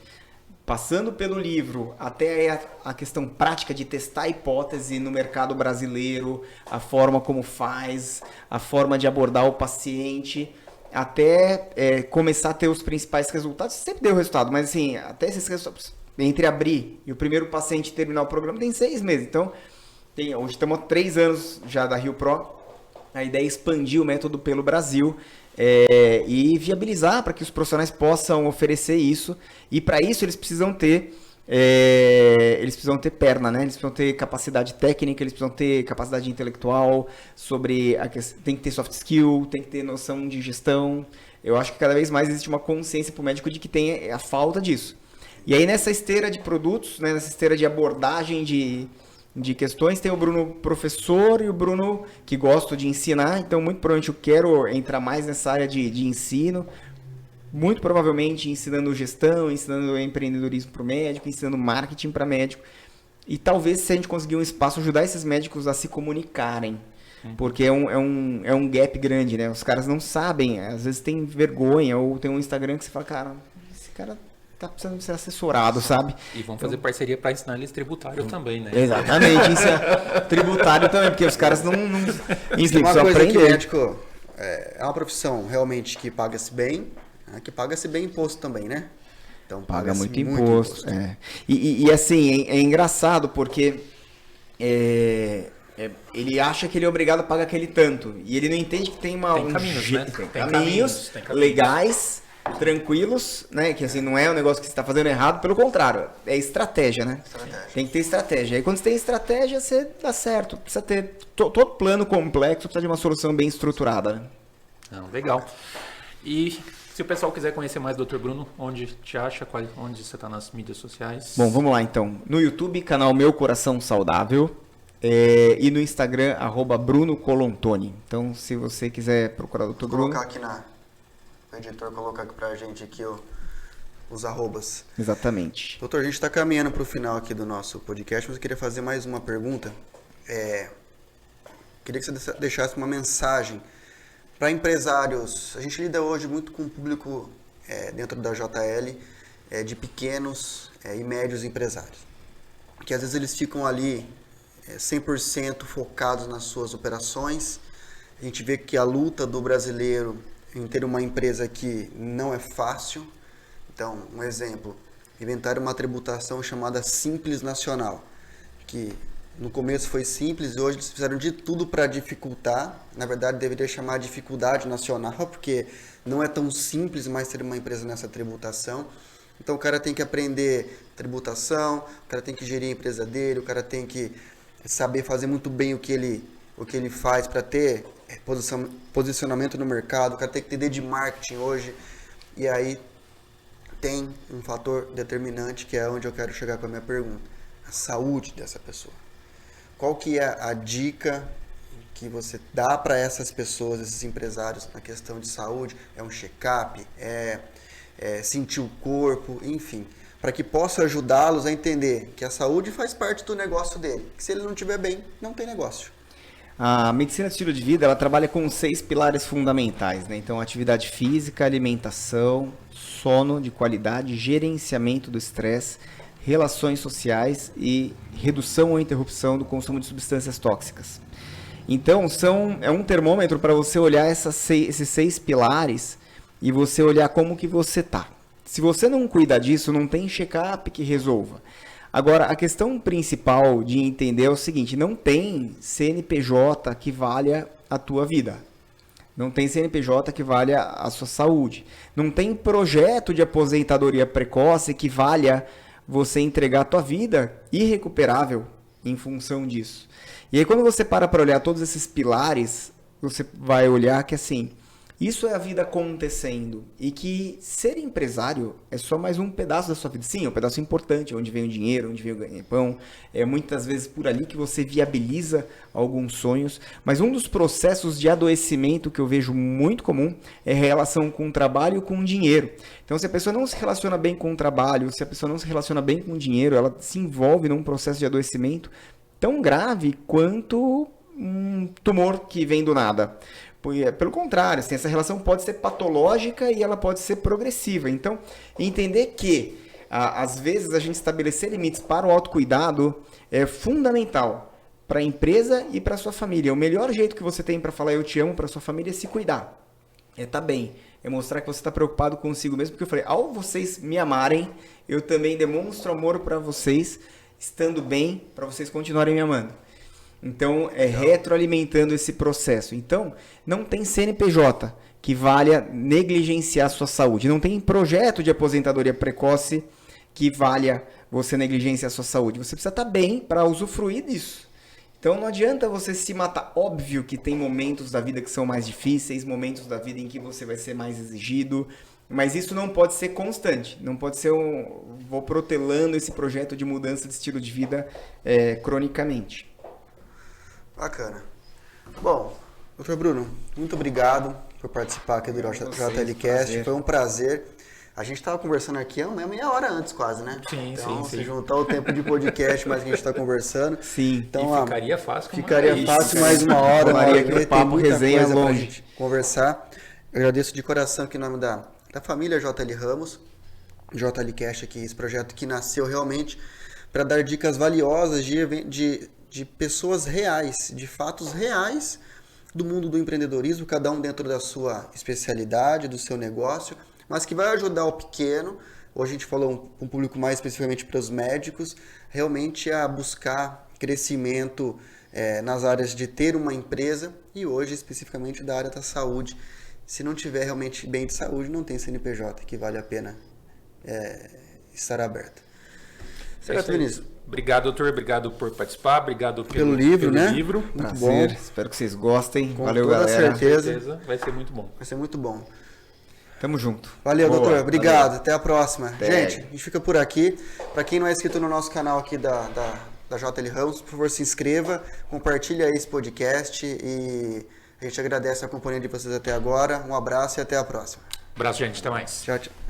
passando pelo livro, até a questão prática de testar a hipótese no mercado brasileiro, a forma como faz, a forma de abordar o paciente, até começar a ter os principais resultados. Sempre deu resultado, mas assim, até esses resultados, entre abrir e o primeiro paciente terminar o programa, tem 6 meses. Então, hoje estamos há 3 anos já da Rio Pro. A ideia é expandir o método pelo Brasil e viabilizar para que os profissionais possam oferecer isso. E para isso eles precisam ter perna, né? Eles precisam ter capacidade técnica, eles precisam ter capacidade intelectual, tem que ter soft skill, tem que ter noção de gestão. Eu acho que cada vez mais existe uma consciência para o médico de que tem a falta disso. E aí nessa esteira de produtos, né, nessa esteira de abordagem de questões, tem o Bruno professor e o Bruno que gosta de ensinar. Então muito provavelmente eu quero entrar mais nessa área de ensino. Muito provavelmente ensinando gestão, ensinando empreendedorismo para o médico, ensinando marketing para médico. E talvez, se a gente conseguir um espaço, ajudar esses médicos a se comunicarem. Porque é um gap grande, né? Os caras não sabem, às vezes tem vergonha, ou tem um Instagram que você fala, cara, esse cara tá precisando ser assessorado, sabe? E vão fazer parceria para ensinar eles tributário também, né? Exatamente, isso tributário também, porque os caras não enfim, uma coisa que médico é uma profissão realmente que paga-se bem, que paga-se bem imposto também, né? Então paga muito imposto. E assim, é engraçado porque ele acha que ele é obrigado a pagar aquele tanto. E ele não entende que tem caminhos, né? Tem caminhos legais, tranquilos, né? Que assim, não é um negócio que você está fazendo errado, pelo contrário, é estratégia, né? Tem que ter estratégia. Aí quando você tem estratégia, você dá certo. Precisa ter todo plano complexo, precisa de uma solução bem estruturada. Né? Não, legal. E se o pessoal quiser conhecer mais do Dr. Bruno, onde te acha? Onde você está nas mídias sociais? Bom, vamos lá então. No YouTube, canal Meu Coração Saudável. E no Instagram, @BrunoColontoni. Então, se você quiser procurar o Dr. Vou Bruno... colocar aqui o editor colocar aqui pra gente aqui os arrobas. Exatamente. Doutor, a gente está caminhando para o final aqui do nosso podcast, mas eu queria fazer mais uma pergunta. Queria que você deixasse uma mensagem para empresários. A gente lida hoje muito com o público dentro da JL, de pequenos e médios empresários, que às vezes eles ficam ali 100% focados nas suas operações. A gente vê que a luta do brasileiro em ter uma empresa aqui não é fácil. Então, um exemplo, inventaram uma tributação chamada Simples Nacional, que no começo foi simples e hoje eles fizeram de tudo para dificultar. Na verdade, deveria chamar dificuldade nacional, porque não é tão simples mais ter uma empresa nessa tributação. Então, o cara tem que aprender tributação, o cara tem que gerir a empresa dele, o cara tem que saber fazer muito bem o que ele faz para ter posicionamento no mercado, o cara tem que entender de marketing hoje. E aí tem um fator determinante que é onde eu quero chegar com a minha pergunta: a saúde dessa pessoa. Qual que é a dica que você dá para essas pessoas, esses empresários, na questão de saúde? É um check-up? Sentir o corpo? Enfim, para que possa ajudá-los a entender que a saúde faz parte do negócio dele, que se ele não estiver bem, não tem negócio. A medicina de estilo de vida, ela trabalha com 6 pilares fundamentais, né? Então, atividade física, alimentação, sono de qualidade, gerenciamento do estresse, relações sociais e redução ou interrupção do consumo de substâncias tóxicas. Então, é um termômetro para você olhar esses 6 pilares e você olhar como que você está. Se você não cuida disso, não tem check-up que resolva. Agora, a questão principal de entender é o seguinte: não tem CNPJ que valha a tua vida. Não tem CNPJ que valha a sua saúde. Não tem projeto de aposentadoria precoce que valha você entregar a tua vida irrecuperável em função disso. E aí, quando você para olhar todos esses pilares, você vai olhar que assim, isso é a vida acontecendo e que ser empresário é só mais um pedaço da sua vida. Sim, é um pedaço importante, onde vem o dinheiro, onde vem o ganha-pão. É muitas vezes por ali que você viabiliza alguns sonhos. Mas um dos processos de adoecimento que eu vejo muito comum é a relação com o trabalho e com o dinheiro. Então, se a pessoa não se relaciona bem com o trabalho, se a pessoa não se relaciona bem com o dinheiro, ela se envolve num processo de adoecimento tão grave quanto um tumor que vem do nada. Pelo contrário, assim, essa relação pode ser patológica e ela pode ser progressiva. Então, entender que, às vezes, a gente estabelecer limites para o autocuidado é fundamental para a empresa e para a sua família. O melhor jeito que você tem para falar eu te amo para a sua família é se cuidar. É estar bem. É mostrar que você está preocupado consigo mesmo. Porque eu falei, ao vocês me amarem, eu também demonstro amor para vocês, estando bem, para vocês continuarem me amando. Então, retroalimentando esse processo. Então, não tem CNPJ que valha negligenciar a sua saúde. Não tem projeto de aposentadoria precoce que valha você negligenciar a sua saúde. Você precisa estar bem para usufruir disso. Então, não adianta você se matar. Óbvio que tem momentos da vida que são mais difíceis, momentos da vida em que você vai ser mais exigido, mas isso não pode ser constante. Não pode ser vou protelando esse projeto de mudança de estilo de vida cronicamente. Bacana. Bom, Dr. Bruno, muito obrigado por participar aqui do JLCast. Foi um prazer. A gente estava conversando aqui há meia hora antes quase, né? Sim, então, sim. Se juntar o tempo de podcast, mais que a gente está conversando. Sim. Então, e ficaria fácil. Ficaria fácil mais uma hora. Maria, que o papo resenha longe. Conversar. Eu agradeço de coração aqui em nome da família JL Ramos, JLCast aqui, esse projeto que nasceu realmente para dar dicas valiosas de pessoas reais, de fatos reais do mundo do empreendedorismo, cada um dentro da sua especialidade, do seu negócio, mas que vai ajudar o pequeno. Hoje a gente falou um público mais especificamente para os médicos, realmente a buscar crescimento nas áreas de ter uma empresa e hoje especificamente da área da saúde. Se não tiver realmente bem de saúde, não tem CNPJ que vale a pena estar aberto. Certo, Vinícius? Obrigado, doutor. Obrigado por participar. Obrigado pelo livro, né? Livro. Muito prazer. Bom. Espero que vocês gostem. Com valeu, toda galera. certeza. Vai ser muito bom. Vai ser muito bom. Tamo junto. Valeu, Boa, doutor. Obrigado. valeu. Até a próxima. Até. Gente, a gente fica por aqui. Para quem não é inscrito no nosso canal aqui da JL Ramos, por favor, se inscreva, compartilhe aí esse podcast e a gente agradece a companhia de vocês até agora. Um abraço e até a próxima. Abraço, gente. Até mais. Tchau, tchau.